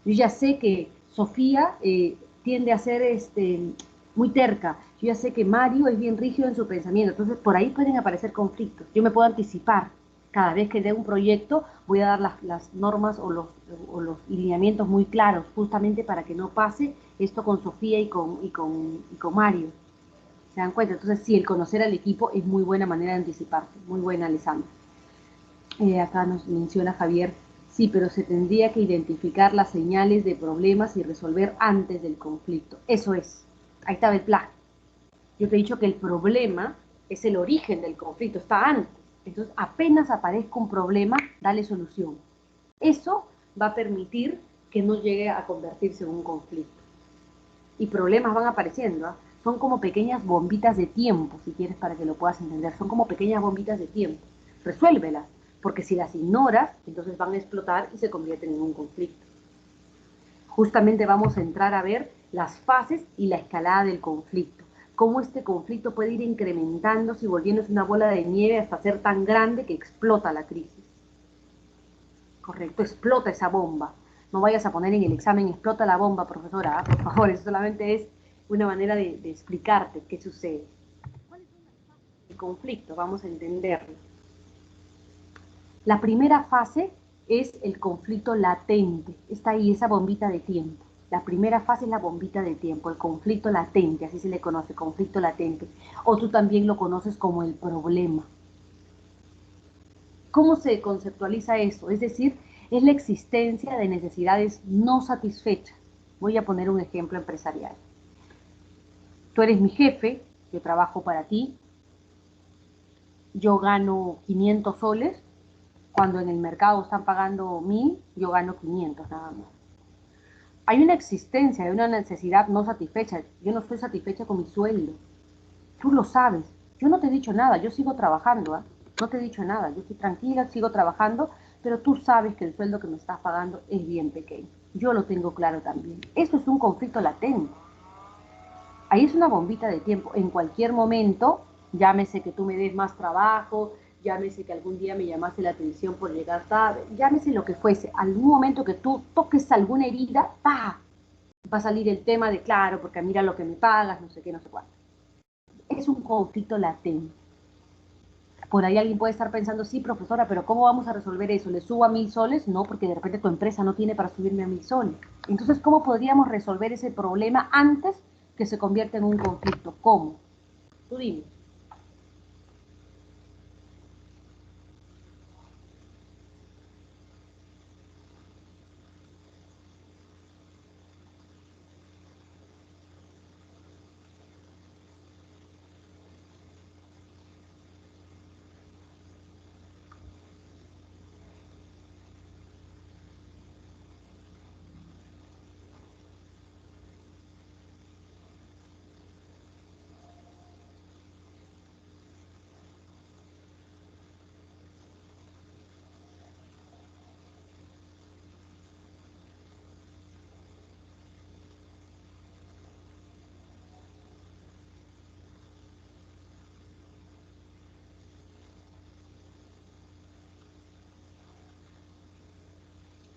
Yo ya sé que Sofía tiende a ser muy terca. Yo ya sé que Mario es bien rígido en su pensamiento. Entonces por ahí pueden aparecer conflictos. Yo me puedo anticipar. Cada vez que dé un proyecto voy a dar las normas o los lineamientos muy claros, justamente para que no pase esto con Sofía y con Mario. ¿Se dan cuenta? Entonces sí, el conocer al equipo es muy buena manera de anticiparte. Muy buena, Alessandra. Acá nos menciona Javier, sí, pero se tendría que identificar las señales de problemas y resolver antes del conflicto. Eso es, ahí estaba el plan. Yo te he dicho que el problema es el origen del conflicto, está antes. Entonces, apenas aparezca un problema, dale solución. Eso va a permitir que no llegue a convertirse en un conflicto. Y problemas van apareciendo, ¿eh? Son como pequeñas bombitas de tiempo, si quieres, para que lo puedas entender. Son como pequeñas bombitas de tiempo. Resuélvelas, porque si las ignoras, entonces van a explotar y se convierten en un conflicto. Justamente vamos a entrar a ver las fases y la escalada del conflicto. Cómo este conflicto puede ir incrementándose y volviéndose una bola de nieve hasta ser tan grande que explota la crisis. Correcto, explota esa bomba. No vayas a poner en el examen, explota la bomba, profesora, ¿ah? Por favor, eso solamente es una manera de explicarte qué sucede. ¿Cuáles son las fases del conflicto? Vamos a entenderlo. La primera fase es el conflicto latente. Está ahí esa bombita de tiempo. La primera fase es la bombita de tiempo, el conflicto latente, así se le conoce, conflicto latente. O tú también lo conoces como el problema. ¿Cómo se conceptualiza eso? Es decir, es la existencia de necesidades no satisfechas. Voy a poner un ejemplo empresarial. Tú eres mi jefe, yo trabajo para ti, yo gano 500 soles, cuando en el mercado están pagando 1000, yo gano 500 nada más. Hay una existencia, hay una necesidad no satisfecha. Yo no estoy satisfecha con mi sueldo. Tú lo sabes. Yo no te he dicho nada, yo sigo trabajando, ¿eh? No te he dicho nada, yo estoy tranquila, sigo trabajando, pero tú sabes que el sueldo que me estás pagando es bien pequeño. Yo lo tengo claro también. Eso es un conflicto latente. Ahí es una bombita de tiempo. En cualquier momento, llámese que tú me des más trabajo, llámese que algún día me llamaste la atención por llegar tarde, llámese lo que fuese. Algún momento que tú toques alguna herida, ¡pah! Va a salir el tema de, claro, porque mira lo que me pagas, no sé qué, no sé cuánto. Es un conflicto latente. Por ahí alguien puede estar pensando, sí, profesora, pero ¿cómo vamos a resolver eso? ¿Le subo a 1000 soles? No, porque de repente tu empresa no tiene para subirme a 1000 soles. Entonces, ¿cómo podríamos resolver ese problema antes que se convierta en un conflicto? ¿Cómo? Tú dime.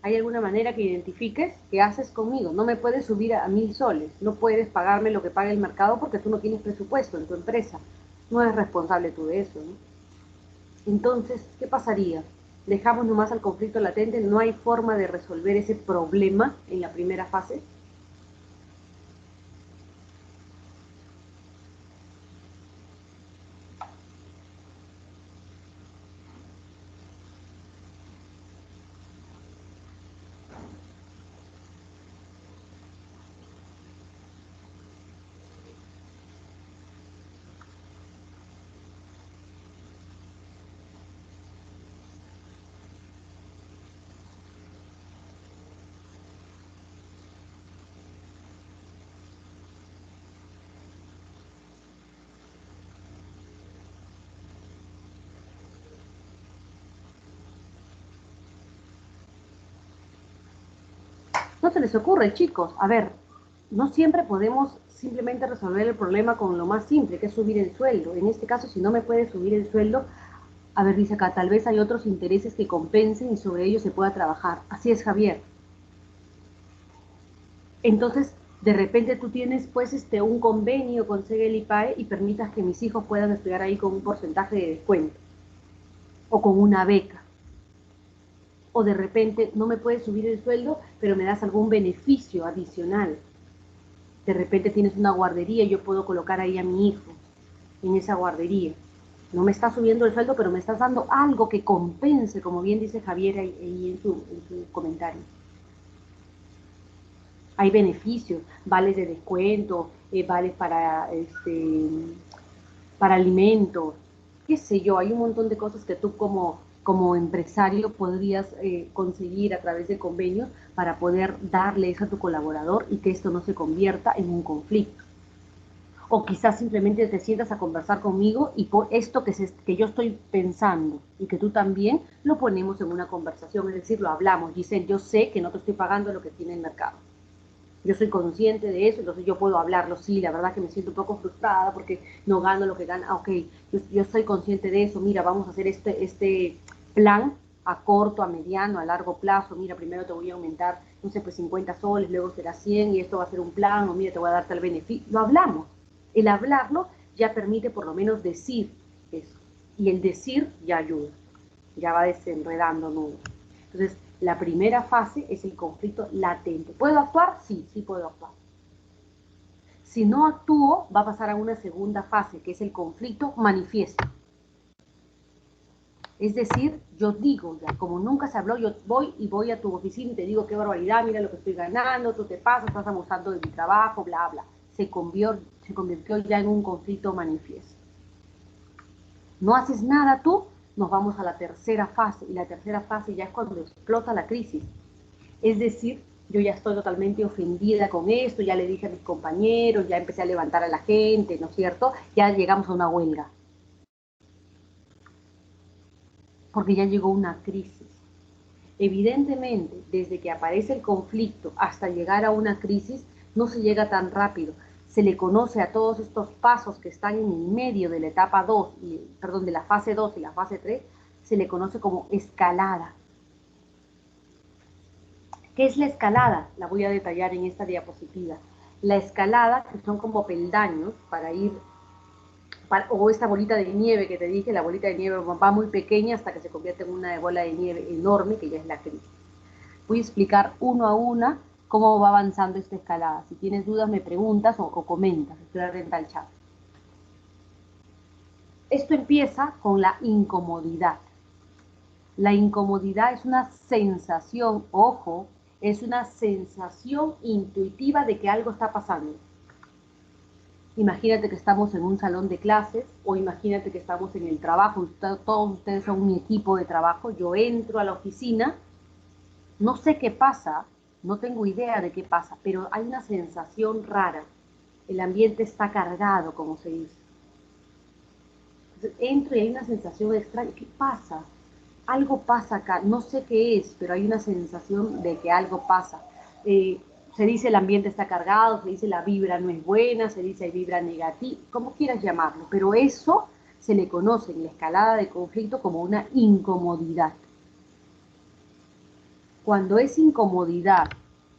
¿Hay alguna manera que identifiques qué haces conmigo? No me puedes subir a 1000 soles, no puedes pagarme lo que paga el mercado porque tú no tienes presupuesto en tu empresa. No eres responsable tú de eso, ¿no? Entonces, ¿qué pasaría? Dejamos nomás al conflicto latente, no hay forma de resolver ese problema en la primera fase. No se les ocurre, chicos. A ver, no siempre podemos simplemente resolver el problema con lo más simple, que es subir el sueldo. En este caso, si no me puede subir el sueldo, a ver, dice acá, tal vez hay otros intereses que compensen y sobre ellos se pueda trabajar. Así es, Javier. Entonces, de repente tú tienes pues un convenio con Segel y permitas que mis hijos puedan estudiar ahí con un porcentaje de descuento o con una beca. O de repente no me puedes subir el sueldo, pero me das algún beneficio adicional. De repente tienes una guardería y yo puedo colocar ahí a mi hijo en esa guardería. No me estás subiendo el sueldo, pero me estás dando algo que compense, como bien dice Javier ahí en su comentario. Hay beneficios, vales de descuento, vales para alimentos, qué sé yo, hay un montón de cosas que tú como empresario podrías conseguir a través de convenios para poder darle eso a tu colaborador y que esto no se convierta en un conflicto. O quizás simplemente te sientas a conversar conmigo y por esto que yo estoy pensando y que tú también lo ponemos en una conversación, es decir, lo hablamos. Giselle, yo sé que no te estoy pagando lo que tiene el mercado. Yo soy consciente de eso, entonces yo puedo hablarlo. Sí, la verdad que me siento un poco frustrada porque no gano lo que gana. Ok, yo soy consciente de eso. Mira, vamos a hacer este plan a corto, a mediano, a largo plazo. Mira, primero te voy a aumentar, no sé, pues 50 soles, luego será 100 y esto va a ser un plan, o mira, te voy a dar tal beneficio. Lo hablamos. El hablarlo ya permite por lo menos decir eso. Y el decir ya ayuda, ya va desenredando nudos. Entonces, la primera fase es el conflicto latente. ¿Puedo actuar? Sí, sí puedo actuar. Si no actúo, va a pasar a una segunda fase, que es el conflicto manifiesto. Es decir, yo digo ya, como nunca se habló, yo voy a tu oficina y te digo qué barbaridad, mira lo que estoy ganando, tú te pasas, estás abusando de mi trabajo, bla, bla. Se convirtió ya en un conflicto manifiesto. No haces nada tú, nos vamos a la tercera fase, y la tercera fase ya es cuando explota la crisis. Es decir, yo ya estoy totalmente ofendida con esto, ya le dije a mis compañeros, ya empecé a levantar a la gente, ¿no es cierto? Ya llegamos a una huelga. Porque ya llegó una crisis. Evidentemente, desde que aparece el conflicto hasta llegar a una crisis, no se llega tan rápido. Se le conoce a todos estos pasos que están en el medio de la etapa 2, perdón, de la fase 2 y la fase 3, se le conoce como escalada. ¿Qué es la escalada? La voy a detallar en esta diapositiva. La escalada, que son como peldaños para ir, o esta bolita de nieve que te dije, la bolita de nieve va muy pequeña hasta que se convierte en una bola de nieve enorme, que ya es la crisis. Voy a explicar uno a una cómo va avanzando esta escalada. Si tienes dudas me preguntas o comentas, estoy atenta al chat. Esto empieza con la incomodidad. La incomodidad es una sensación, ojo, es una sensación intuitiva de que algo está pasando. Imagínate que estamos en un salón de clases o imagínate que estamos en el trabajo, todos ustedes son mi equipo de trabajo, yo entro a la oficina, no sé qué pasa, no tengo idea de qué pasa, pero hay una sensación rara, el ambiente está cargado, como se dice. Entonces, entro y hay una sensación extraña, ¿qué pasa? Algo pasa acá, no sé qué es, pero hay una sensación de que algo pasa. Se dice el ambiente está cargado, se dice la vibra no es buena, se dice hay vibra negativa, como quieras llamarlo, pero eso se le conoce en la escalada de conflicto como una incomodidad. Cuando esa incomodidad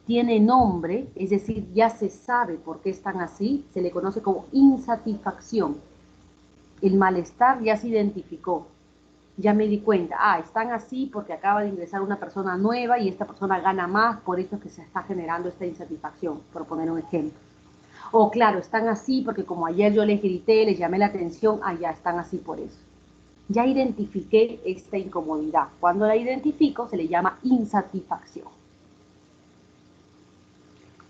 tiene nombre, es decir, ya se sabe por qué están así, se le conoce como insatisfacción. El malestar ya se identificó, ya me di cuenta, están así porque acaba de ingresar una persona nueva y esta persona gana más, por eso es que se está generando esta insatisfacción, por poner un ejemplo. O claro, están así porque como ayer yo les grité, les llamé la atención, ya están así por eso. Ya identifiqué esta incomodidad. Cuando la identifico se le llama insatisfacción.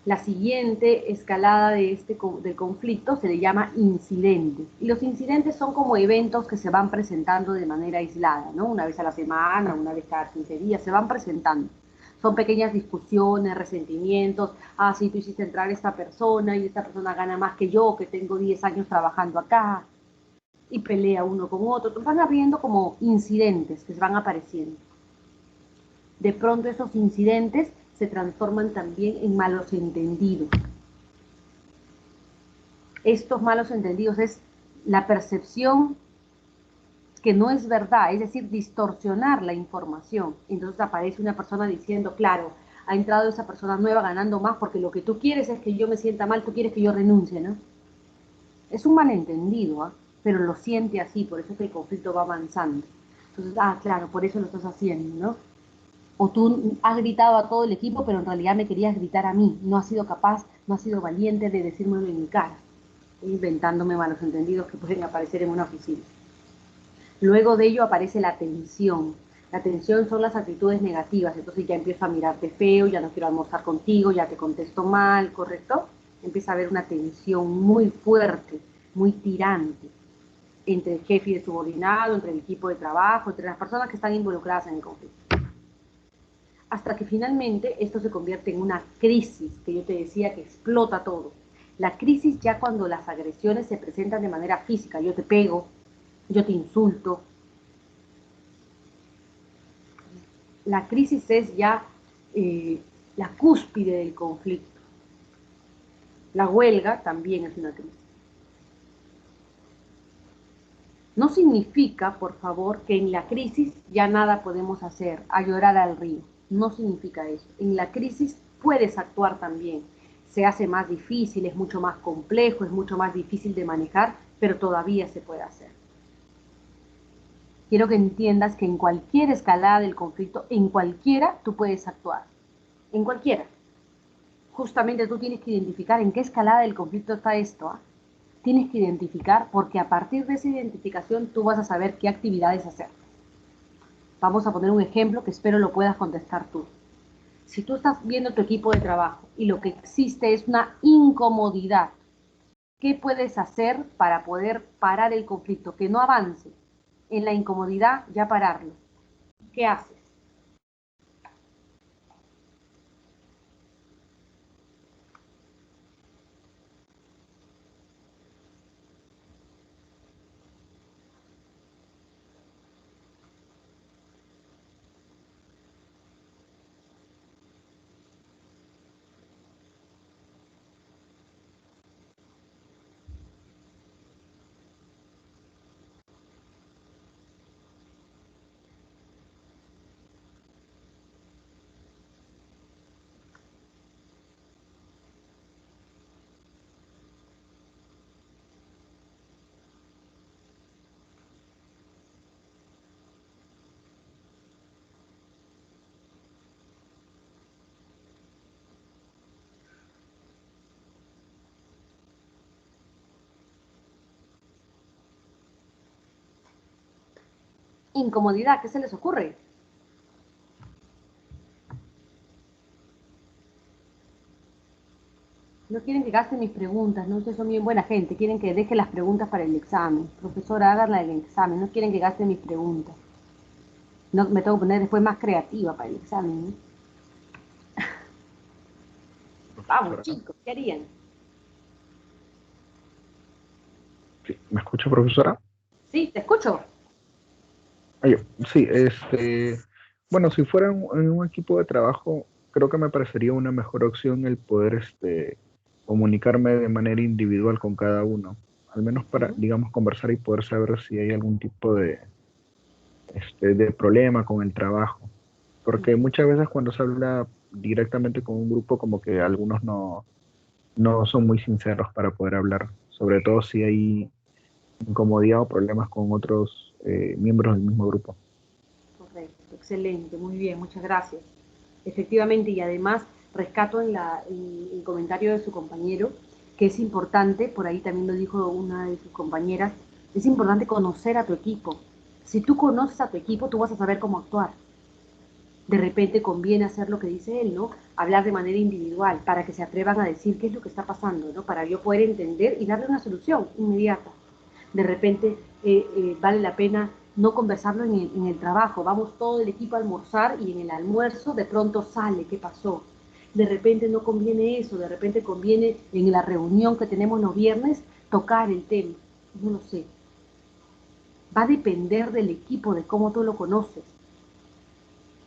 La siguiente escalada del conflicto se le llama incidentes. Y los incidentes son como eventos que se van presentando de manera aislada, ¿no? Una vez a la semana, una vez cada 15 días, se van presentando. Son pequeñas discusiones, resentimientos. Sí, tú hiciste entrar a esta persona y esta persona gana más que yo, que tengo 10 años trabajando acá. Y pelea uno con otro. Van habiendo como incidentes que se van apareciendo. De pronto esos incidentes se transforman también en malos entendidos. Estos malos entendidos es la percepción que no es verdad, es decir, distorsionar la información. Entonces aparece una persona diciendo, claro, ha entrado esa persona nueva ganando más porque lo que tú quieres es que yo me sienta mal, tú quieres que yo renuncie, ¿no? Es un malentendido, pero lo siente así, por eso es que el conflicto va avanzando. Entonces, claro, por eso lo estás haciendo, ¿no? O tú has gritado a todo el equipo, pero en realidad me querías gritar a mí. No has sido capaz, no has sido valiente de decírmelo en mi cara. Estoy inventándome malos entendidos que pueden aparecer en una oficina. Luego de ello aparece la tensión. La tensión son las actitudes negativas. Entonces ya empiezo a mirarte feo, ya no quiero almorzar contigo, ya te contesto mal, ¿correcto? Empieza a haber una tensión muy fuerte, muy tirante entre el jefe y el subordinado, entre el equipo de trabajo, entre las personas que están involucradas en el conflicto. Hasta que finalmente esto se convierte en una crisis, que yo te decía que explota todo. La crisis ya cuando las agresiones se presentan de manera física, yo te pego, yo te insulto. La crisis es ya la cúspide del conflicto. La huelga también es una crisis. No significa, por favor, que en la crisis ya nada podemos hacer, a llorar al río. No significa eso. En la crisis puedes actuar también. Se hace más difícil, es mucho más complejo, es mucho más difícil de manejar, pero todavía se puede hacer. Quiero que entiendas que en cualquier escalada del conflicto, en cualquiera, tú puedes actuar. En cualquiera. Justamente tú tienes que identificar en qué escalada del conflicto está esto. Tienes que identificar, porque a partir de esa identificación tú vas a saber qué actividades hacer. Vamos a poner un ejemplo que espero lo puedas contestar tú. Si tú estás viendo tu equipo de trabajo y lo que existe es una incomodidad, ¿qué puedes hacer para poder parar el conflicto? Que no avance. En la incomodidad, ya pararlo. ¿Qué haces? Incomodidad, ¿qué se les ocurre? No quieren que gaste mis preguntas, no, ustedes son bien buena gente, quieren que deje las preguntas para el examen. Profesora, háganla el examen, no quieren que gaste mis preguntas. No, me tengo que poner después más creativa para el examen, ¿no? Vamos, Profesora. chicos, ¿qué harían? Sí, ¿me escucha, profesora? Sí, te escucho. Ay, sí, bueno, si fuera en un equipo de trabajo, creo que me parecería una mejor opción el poder comunicarme de manera individual con cada uno, al menos para, Ujú. digamos, conversar y poder saber si hay algún tipo de problema con el trabajo. Porque Ujú. muchas veces cuando se habla directamente con un grupo, como que algunos no son muy sinceros para poder hablar, sobre todo si hay incomodidad o problemas con otros miembros del mismo grupo. Correcto, excelente, muy bien, muchas gracias. Efectivamente, y además rescato en el comentario de su compañero, que es importante, por ahí también lo dijo una de sus compañeras, es importante conocer a tu equipo. Si tú conoces a tu equipo, tú vas a saber cómo actuar. De repente conviene hacer lo que dice él, ¿no? Hablar de manera individual para que se atrevan a decir qué es lo que está pasando, ¿no? Para yo poder entender y darle una solución inmediata. De repente vale la pena no conversarlo en el trabajo, vamos todo el equipo a almorzar y en el almuerzo de pronto sale qué pasó. De repente no conviene eso, de repente conviene en la reunión que tenemos los viernes tocar el tema, no lo sé. Va a depender del equipo, de cómo tú lo conoces,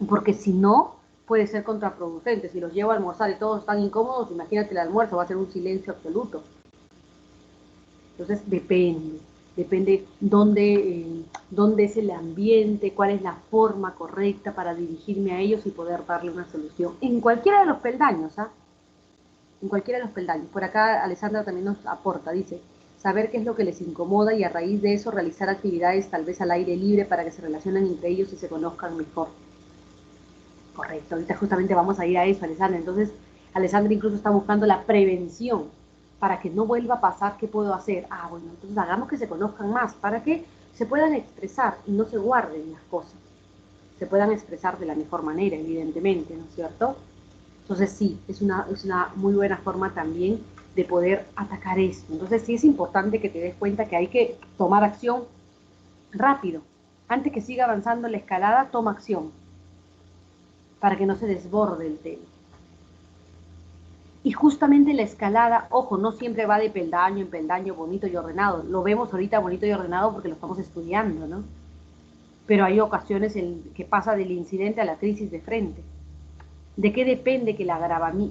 porque si no, puede ser contraproducente. Si los llevo a almorzar y todos están incómodos, imagínate el almuerzo, va a ser un silencio absoluto. Entonces depende dónde es el ambiente, cuál es la forma correcta para dirigirme a ellos y poder darle una solución. En cualquiera de los peldaños, ¿ah? En cualquiera de los peldaños. Por acá Alessandra también nos aporta, dice, saber qué es lo que les incomoda y a raíz de eso realizar actividades tal vez al aire libre para que se relacionen entre ellos y se conozcan mejor. Correcto, ahorita justamente vamos a ir a eso, Alessandra. Entonces, Alessandra incluso está buscando la prevención para que no vuelva a pasar. ¿Qué puedo hacer? Ah, bueno, entonces hagamos que se conozcan más para que se puedan expresar y no se guarden las cosas. Se puedan expresar de la mejor manera, evidentemente, ¿no es cierto? Entonces, sí, es una muy buena forma también de poder atacar esto. Entonces, sí es importante que te des cuenta que hay que tomar acción rápido. Antes que siga avanzando la escalada, toma acción para que no se desborde el tema. Y justamente la escalada, ojo, no siempre va de peldaño en peldaño bonito y ordenado. Lo vemos ahorita bonito y ordenado porque lo estamos estudiando, ¿no? Pero hay ocasiones en que pasa del incidente a la crisis de frente. ¿De qué depende que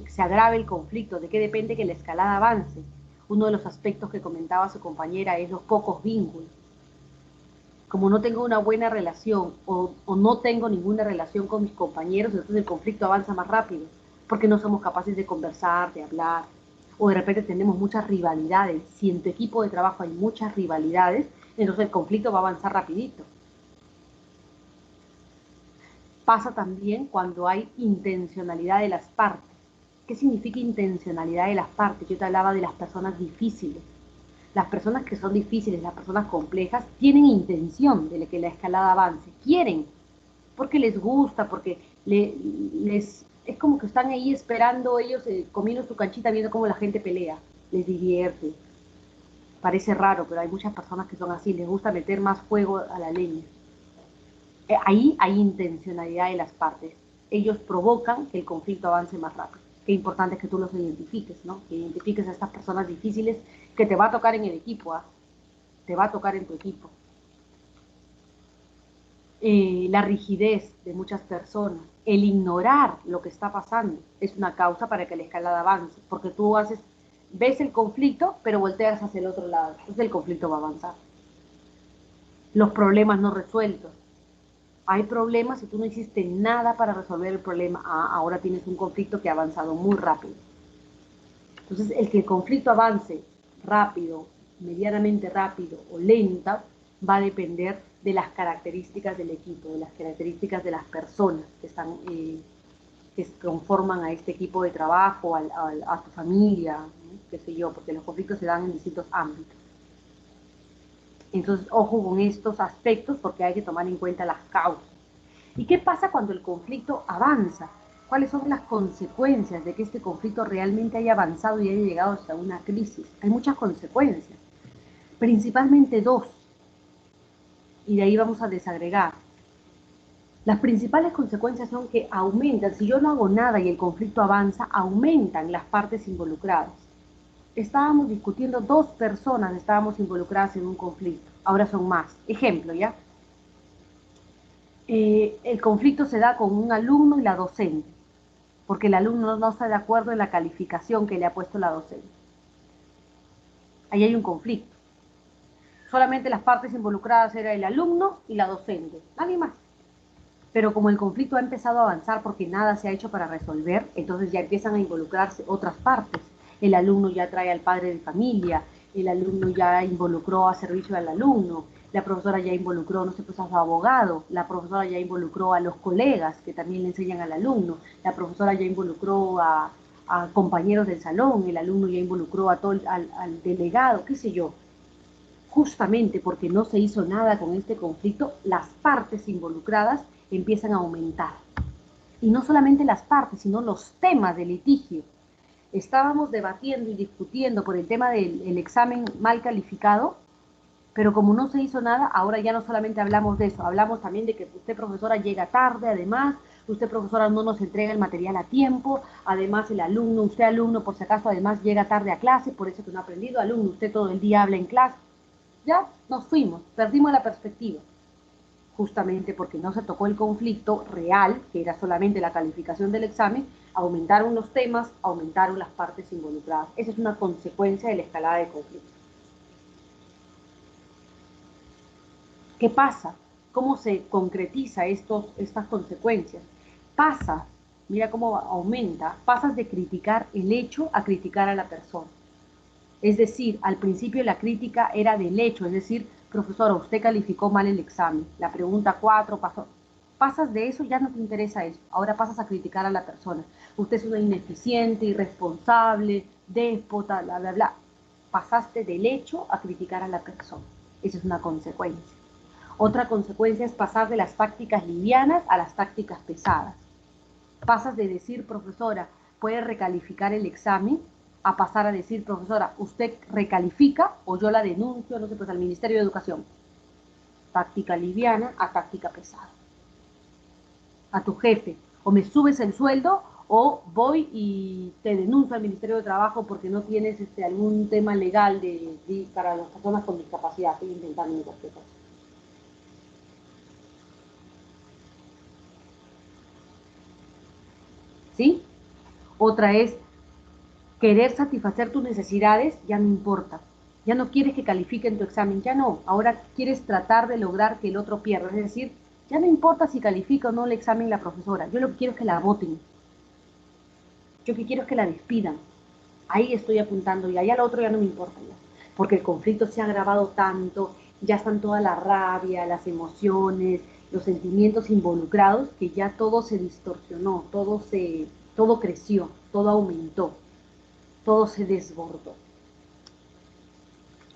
se agrave el conflicto? ¿De qué depende que la escalada avance? Uno de los aspectos que comentaba su compañera es los pocos vínculos. como no tengo una buena relación o no tengo ninguna relación con mis compañeros, entonces el conflicto avanza más rápido, porque no somos capaces de conversar, de hablar, o de repente tenemos muchas rivalidades. Si en tu equipo de trabajo hay muchas rivalidades, entonces el conflicto va a avanzar rapidito. Pasa también cuando hay intencionalidad de las partes. ¿Qué significa intencionalidad de las partes? Yo te hablaba de las personas difíciles. Las personas que son difíciles, las personas complejas, tienen intención de que la escalada avance, quieren, porque les gusta, porque es como que están ahí esperando ellos, comiendo su canchita, viendo cómo la gente pelea, les divierte. Parece raro, pero hay muchas personas que son así, les gusta meter más fuego a la leña. Ahí hay intencionalidad de las partes. Ellos provocan que el conflicto avance más rápido. Qué importante es que tú los identifiques, ¿no? Que identifiques a estas personas difíciles que te va a tocar en el equipo, ¿ah? Te va a tocar en tu equipo. La rigidez de muchas personas, el ignorar lo que está pasando, es una causa para que la escalada avance, porque tú ves el conflicto, pero volteas hacia el otro lado, entonces el conflicto va a avanzar. Los problemas no resueltos. Hay problemas y tú no hiciste nada para resolver el problema. Ahora tienes un conflicto que ha avanzado muy rápido. Entonces, el que el conflicto avance rápido, medianamente rápido o lenta, va a depender de las características del equipo, de las características de las personas que conforman a este equipo de trabajo, a tu familia, ¿no? Qué sé yo, porque los conflictos se dan en distintos ámbitos. Entonces, ojo con estos aspectos porque hay que tomar en cuenta las causas. ¿Y qué pasa cuando el conflicto avanza? ¿Cuáles son las consecuencias de que este conflicto realmente haya avanzado y haya llegado hasta una crisis? Hay muchas consecuencias, principalmente dos, y de ahí vamos a desagregar. Las principales consecuencias son que aumentan, si yo no hago nada y el conflicto avanza, aumentan las partes involucradas. Estábamos discutiendo, dos personas estábamos involucradas en un conflicto, ahora son más. Ejemplo, ¿ya? El conflicto se da con un alumno y la docente, porque el alumno no está de acuerdo en la calificación que le ha puesto la docente. Ahí hay un conflicto. Solamente las partes involucradas eran el alumno y la docente, nadie más. Pero como el conflicto ha empezado a avanzar porque nada se ha hecho para resolver, entonces ya empiezan a involucrarse otras partes. El alumno ya trae al padre de familia, el alumno ya involucró a servicio al alumno, la profesora ya involucró, no sé, pues a su abogado, la profesora ya involucró a los colegas que también le enseñan al alumno, la profesora ya involucró a compañeros del salón, el alumno ya involucró a todo al delegado, qué sé yo. Justamente porque no se hizo nada con este conflicto, las partes involucradas empiezan a aumentar. Y no solamente las partes, sino los temas de litigio. Estábamos debatiendo y discutiendo por el tema del examen mal calificado, pero como no se hizo nada, ahora ya no solamente hablamos de eso, hablamos también de que usted, profesora, llega tarde, además, usted, profesora, no nos entrega el material a tiempo, además el alumno, usted, alumno, por si acaso, además llega tarde a clase, por eso que no ha aprendido, alumno, usted todo el día habla en clase. Ya nos fuimos, perdimos la perspectiva, justamente porque no se tocó el conflicto real, que era solamente la calificación del examen, aumentaron los temas, aumentaron las partes involucradas. Esa es una consecuencia de la escalada de conflicto. ¿Qué pasa? ¿Cómo se concretiza estas consecuencias? Pasa, mira cómo aumenta, pasas de criticar el hecho a criticar a la persona. Es decir, al principio la crítica era del hecho, es decir, profesora, usted calificó mal el examen, la pregunta 4 pasó. Pasas de eso, ya no te interesa eso, ahora pasas a criticar a la persona. Usted es una ineficiente, irresponsable, déspota, bla, bla, bla. Pasaste del hecho a criticar a la persona. Esa es una consecuencia. Otra consecuencia es pasar de las tácticas livianas a las tácticas pesadas. Pasas de decir, profesora, puede recalificar el examen, a pasar a decir, profesora, usted recalifica o yo la denuncio, no sé, pues al Ministerio de Educación. Táctica liviana a táctica pesada. A tu jefe, o me subes el sueldo o voy y te denuncio al Ministerio de Trabajo porque no tienes algún tema legal para las personas con discapacidad. Estoy intentando interpretar. ¿Sí? Otra es querer satisfacer tus necesidades, ya no importa. Ya no quieres que califiquen tu examen, ya no. Ahora quieres tratar de lograr que el otro pierda. Es decir, ya no importa si califica o no el examen la profesora. Yo lo que quiero es que la voten. Yo lo que quiero es que la despidan. Ahí estoy apuntando ya. Ya lo otro ya no me importa ya. Porque el conflicto se ha agravado tanto, ya están toda la rabia, las emociones, los sentimientos involucrados, que ya todo se distorsionó, todo creció, todo aumentó, todo se desbordó.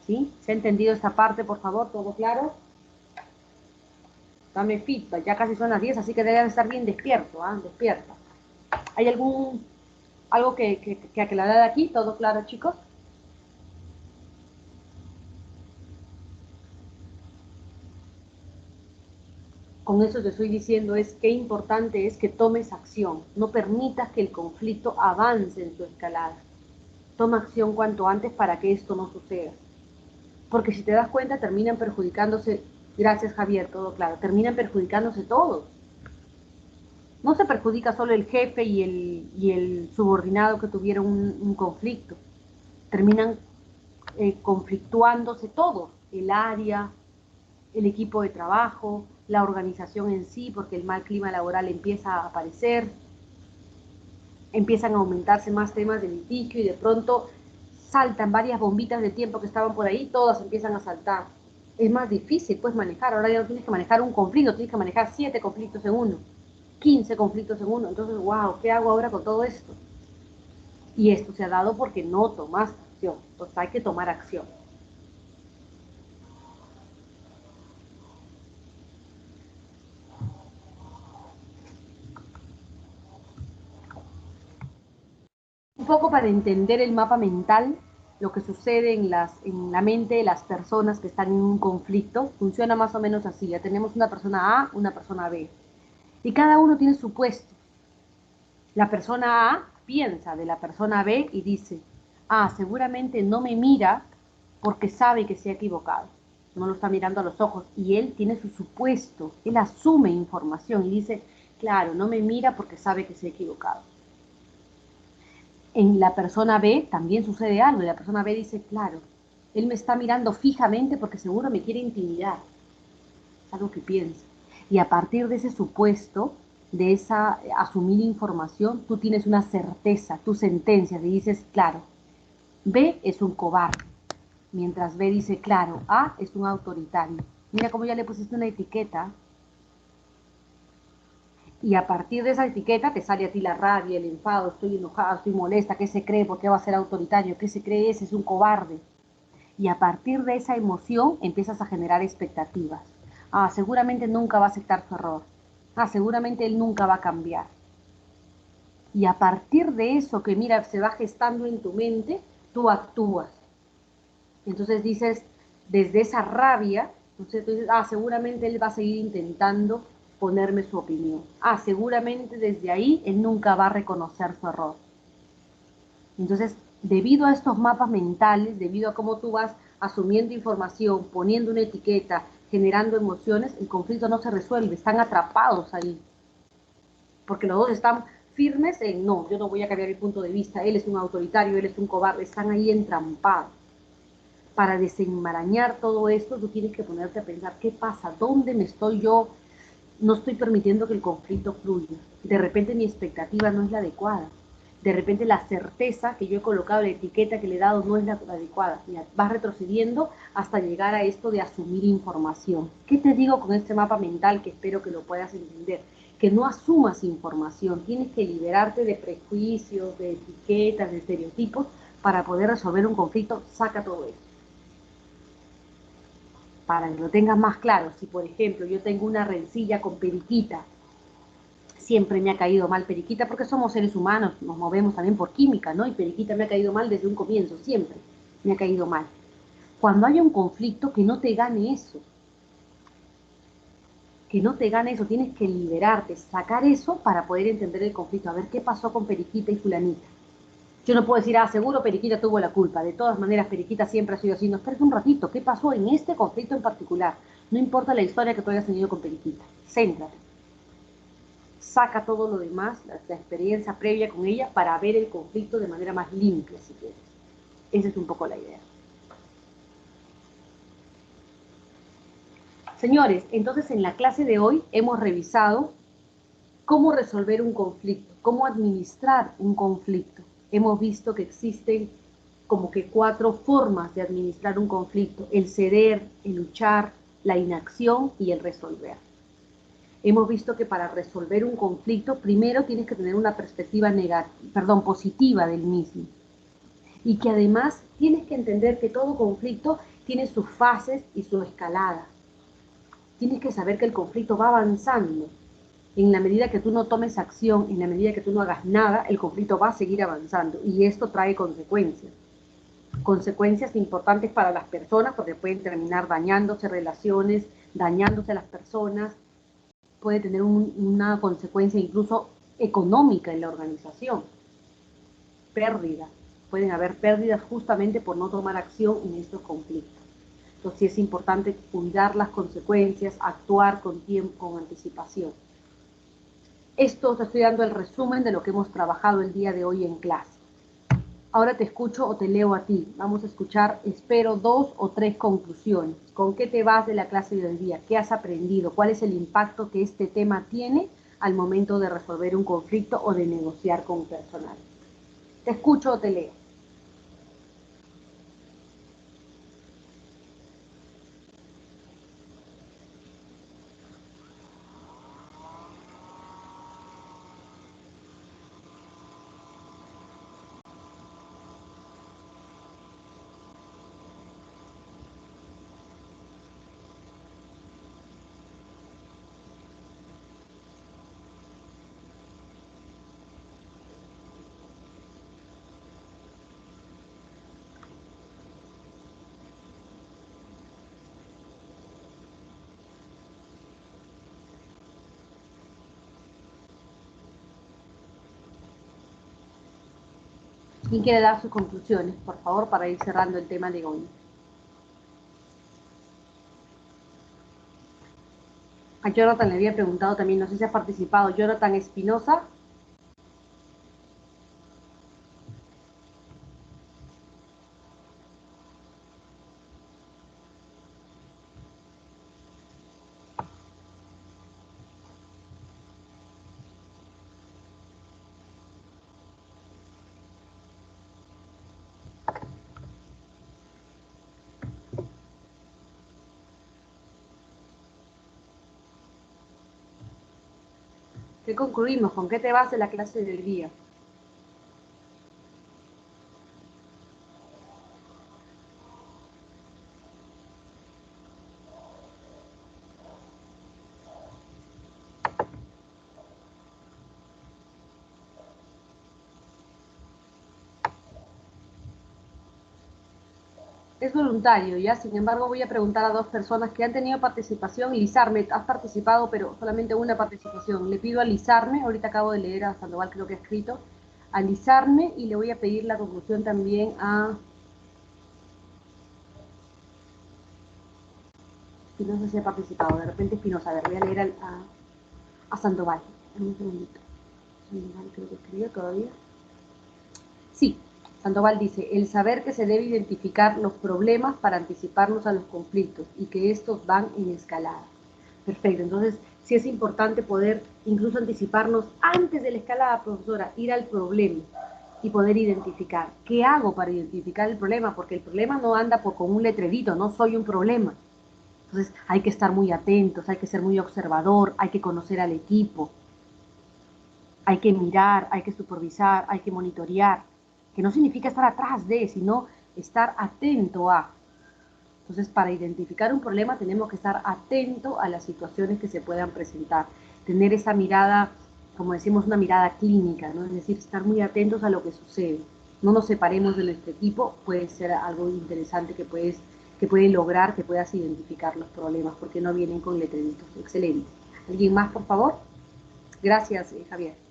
¿Sí? ¿Se ha entendido esta parte, por favor? ¿Todo claro? Dame feedback, ya casi son las 10, así que deben estar bien despierto, ¿ah? Despierta. ¿Hay algo que aclarar aquí? ¿Todo claro, chicos? Con eso te estoy diciendo es qué importante es que tomes acción. No permitas que el conflicto avance en su escalada. Toma acción cuanto antes para que esto no suceda. Porque si te das cuenta, terminan perjudicándose, gracias Javier, todo claro, terminan perjudicándose todos. No se perjudica solo el jefe y el subordinado que tuvieron un conflicto. Terminan conflictuándose todos, el área, el equipo de trabajo, la organización en sí, porque el mal clima laboral empieza a aparecer, empiezan a aumentarse más temas de litigio y de pronto saltan varias bombitas de tiempo que estaban por ahí, todas empiezan a saltar. Es más difícil, pues, manejar. Ahora ya no tienes que manejar un conflicto, tienes que manejar 7 conflictos en uno, 15 conflictos en uno. Entonces, wow, ¿qué hago ahora con todo esto? Y esto se ha dado porque no tomas acción. Entonces hay que tomar acción. Un poco para entender el mapa mental, lo que sucede en la mente de las personas que están en un conflicto, funciona más o menos así. Ya tenemos una persona A, una persona B. Y cada uno tiene su puesto. La persona A piensa de la persona B y dice, ah, seguramente no me mira porque sabe que se ha equivocado. No lo está mirando a los ojos y él tiene su supuesto, él asume información y dice, claro, no me mira porque sabe que se ha equivocado. En la persona B también sucede algo y la persona B dice, claro, él me está mirando fijamente porque seguro me quiere intimidar. Es algo que piensa. Y a partir de ese supuesto, de esa asumir información, tú tienes una certeza, tú sentencias y dices, claro, B es un cobarde, mientras B dice, claro, A es un autoritario. Mira cómo ya le pusiste una etiqueta y a partir de esa etiqueta te sale a ti la rabia, el enfado, estoy enojada, estoy molesta, ¿qué se cree? ¿Por qué va a ser autoritario? ¿Qué se cree? Ese es un cobarde. Y a partir de esa emoción empiezas a generar expectativas. Ah, seguramente nunca va a aceptar su error. Ah, seguramente él nunca va a cambiar. Y a partir de eso que mira, se va gestando en tu mente, tú actúas. Entonces dices, desde esa rabia, entonces tú dices, ah, seguramente él va a seguir intentando ponerme su opinión. Ah, seguramente desde ahí él nunca va a reconocer su error. Entonces, debido a estos mapas mentales, debido a cómo tú vas asumiendo información, poniendo una etiqueta, generando emociones, el conflicto no se resuelve, están atrapados ahí. Porque los dos están firmes en, no, yo no voy a cambiar mi punto de vista, él es un autoritario, él es un cobarde, están ahí entrampados. Para desenmarañar todo esto, tú tienes que ponerte a pensar, ¿qué pasa? ¿Dónde me estoy yo? No estoy permitiendo que el conflicto fluya. De repente mi expectativa no es la adecuada. De repente la certeza que yo he colocado, la etiqueta que le he dado no es la adecuada. Mira, vas retrocediendo hasta llegar a esto de asumir información. ¿Qué te digo con este mapa mental que espero que lo puedas entender? Que no asumas información, tienes que liberarte de prejuicios, de etiquetas, de estereotipos para poder resolver un conflicto. Saca todo eso. Para que lo tengas más claro, si por ejemplo yo tengo una rencilla con Periquita, siempre me ha caído mal Periquita porque somos seres humanos, nos movemos también por química, ¿no? Y Periquita me ha caído mal desde un comienzo, siempre me ha caído mal. Cuando haya un conflicto, que no te gane eso, que no te gane eso, tienes que liberarte, sacar eso para poder entender el conflicto, a ver qué pasó con Periquita y fulanita. Yo no puedo decir, ah, seguro Periquita tuvo la culpa. De todas maneras, Periquita siempre ha sido así. No, espérate un ratito, ¿qué pasó en este conflicto en particular? No importa la historia que tú hayas tenido con Periquita, céntrate. Saca todo lo demás, la experiencia previa con ella, para ver el conflicto de manera más limpia, si quieres. Esa es un poco la idea. Señores, entonces en la clase de hoy hemos revisado cómo resolver un conflicto, cómo administrar un conflicto. Hemos visto que existen como que 4 formas de administrar un conflicto: el ceder, el luchar, la inacción y el resolver. Hemos visto que para resolver un conflicto primero tienes que tener una perspectiva positiva del mismo, y que además tienes que entender que todo conflicto tiene sus fases y su escalada. Tienes que saber que el conflicto va avanzando. En la medida que tú no tomes acción, en la medida que tú no hagas nada, el conflicto va a seguir avanzando, y esto trae consecuencias. Consecuencias importantes para las personas, porque pueden terminar dañándose relaciones, dañándose las personas, puede tener una consecuencia incluso económica en la organización. Pérdidas. Pueden haber pérdidas justamente por no tomar acción en estos conflictos. Entonces sí es importante cuidar las consecuencias, actuar con tiempo, con anticipación. Esto te estoy dando el resumen de lo que hemos trabajado el día de hoy en clase. Ahora te escucho o te leo a ti. Vamos a escuchar, espero, 2 o 3 conclusiones. ¿Con qué te vas de la clase de hoy día? ¿Qué has aprendido? ¿Cuál es el impacto que este tema tiene al momento de resolver un conflicto o de negociar con un personal? ¿Te escucho o te leo? ¿Quién quiere dar sus conclusiones, por favor, para ir cerrando el tema de hoy? A Jonathan le había preguntado también, no sé si ha participado, Jonathan Espinosa. ¿Qué concluimos? ¿Con qué te vas de la clase del día? Es voluntario, ¿ya? Sin embargo, voy a preguntar a 2 personas que han tenido participación. Lizarme, has participado, pero solamente una participación. Le pido a Lizarme, ahorita acabo de leer a Sandoval, creo que ha escrito, a Lizarme, y le voy a pedir la conclusión también a... Espinosa si ha participado, de repente Espinosa. A ver, voy a leer a Sandoval. Un segundito. Sandoval creo que escribió todavía. Sí, Sandoval dice, el saber que se debe identificar los problemas para anticiparnos a los conflictos y que estos van en escalada. Perfecto, entonces sí es importante poder incluso anticiparnos antes de la escalada, profesora, ir al problema y poder identificar. ¿Qué hago para identificar el problema? Porque el problema no anda con un letrerito, no soy un problema. Entonces hay que estar muy atentos, hay que ser muy observador, hay que conocer al equipo, hay que mirar, hay que supervisar, hay que monitorear, que no significa estar atrás de, sino estar atento a. Entonces, para identificar un problema tenemos que estar atento a las situaciones que se puedan presentar, tener esa mirada, como decimos, una mirada clínica, ¿no? Es decir, estar muy atentos a lo que sucede. No nos separemos de nuestro equipo, puede ser algo interesante que puedes lograr, que puedas identificar los problemas, porque no vienen con letreritos. Excelente. ¿Alguien más, por favor? Gracias, Javier.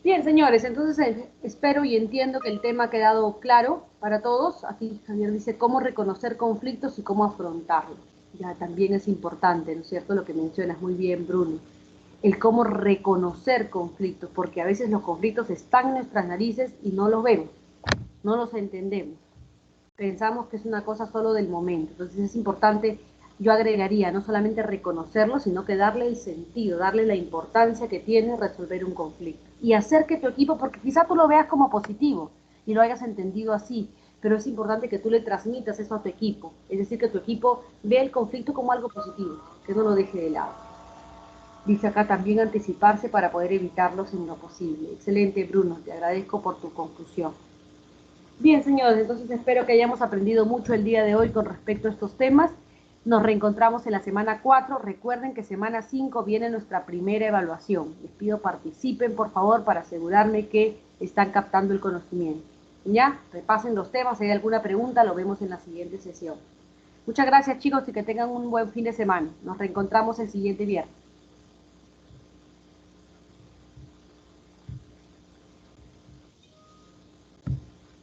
Bien, señores, entonces espero y entiendo que el tema ha quedado claro para todos. Aquí Javier dice cómo reconocer conflictos y cómo afrontarlos. Ya también es importante, ¿no es cierto? Lo que mencionas muy bien, Bruno. el cómo reconocer conflictos, porque a veces los conflictos están en nuestras narices y no los vemos, no los entendemos. Pensamos que es una cosa solo del momento. Entonces es importante, yo agregaría, no solamente reconocerlo, sino que darle el sentido, darle la importancia que tiene resolver un conflicto. Y hacer que tu equipo, porque quizá tú lo veas como positivo y lo hayas entendido así, pero es importante que tú le transmitas eso a tu equipo. Es decir, que tu equipo vea el conflicto como algo positivo, que no lo deje de lado. Dice acá también anticiparse para poder evitarlos en lo posible. Excelente, Bruno, te agradezco por tu conclusión. Bien, señores, entonces espero que hayamos aprendido mucho el día de hoy con respecto a estos temas. Nos reencontramos en la semana 4. Recuerden que semana 5 viene nuestra primera evaluación. Les pido participen, por favor, para asegurarme que están captando el conocimiento. ¿Ya? Repasen los temas. Si hay alguna pregunta, lo vemos en la siguiente sesión. Muchas gracias, chicos, y que tengan un buen fin de semana. Nos reencontramos el siguiente viernes.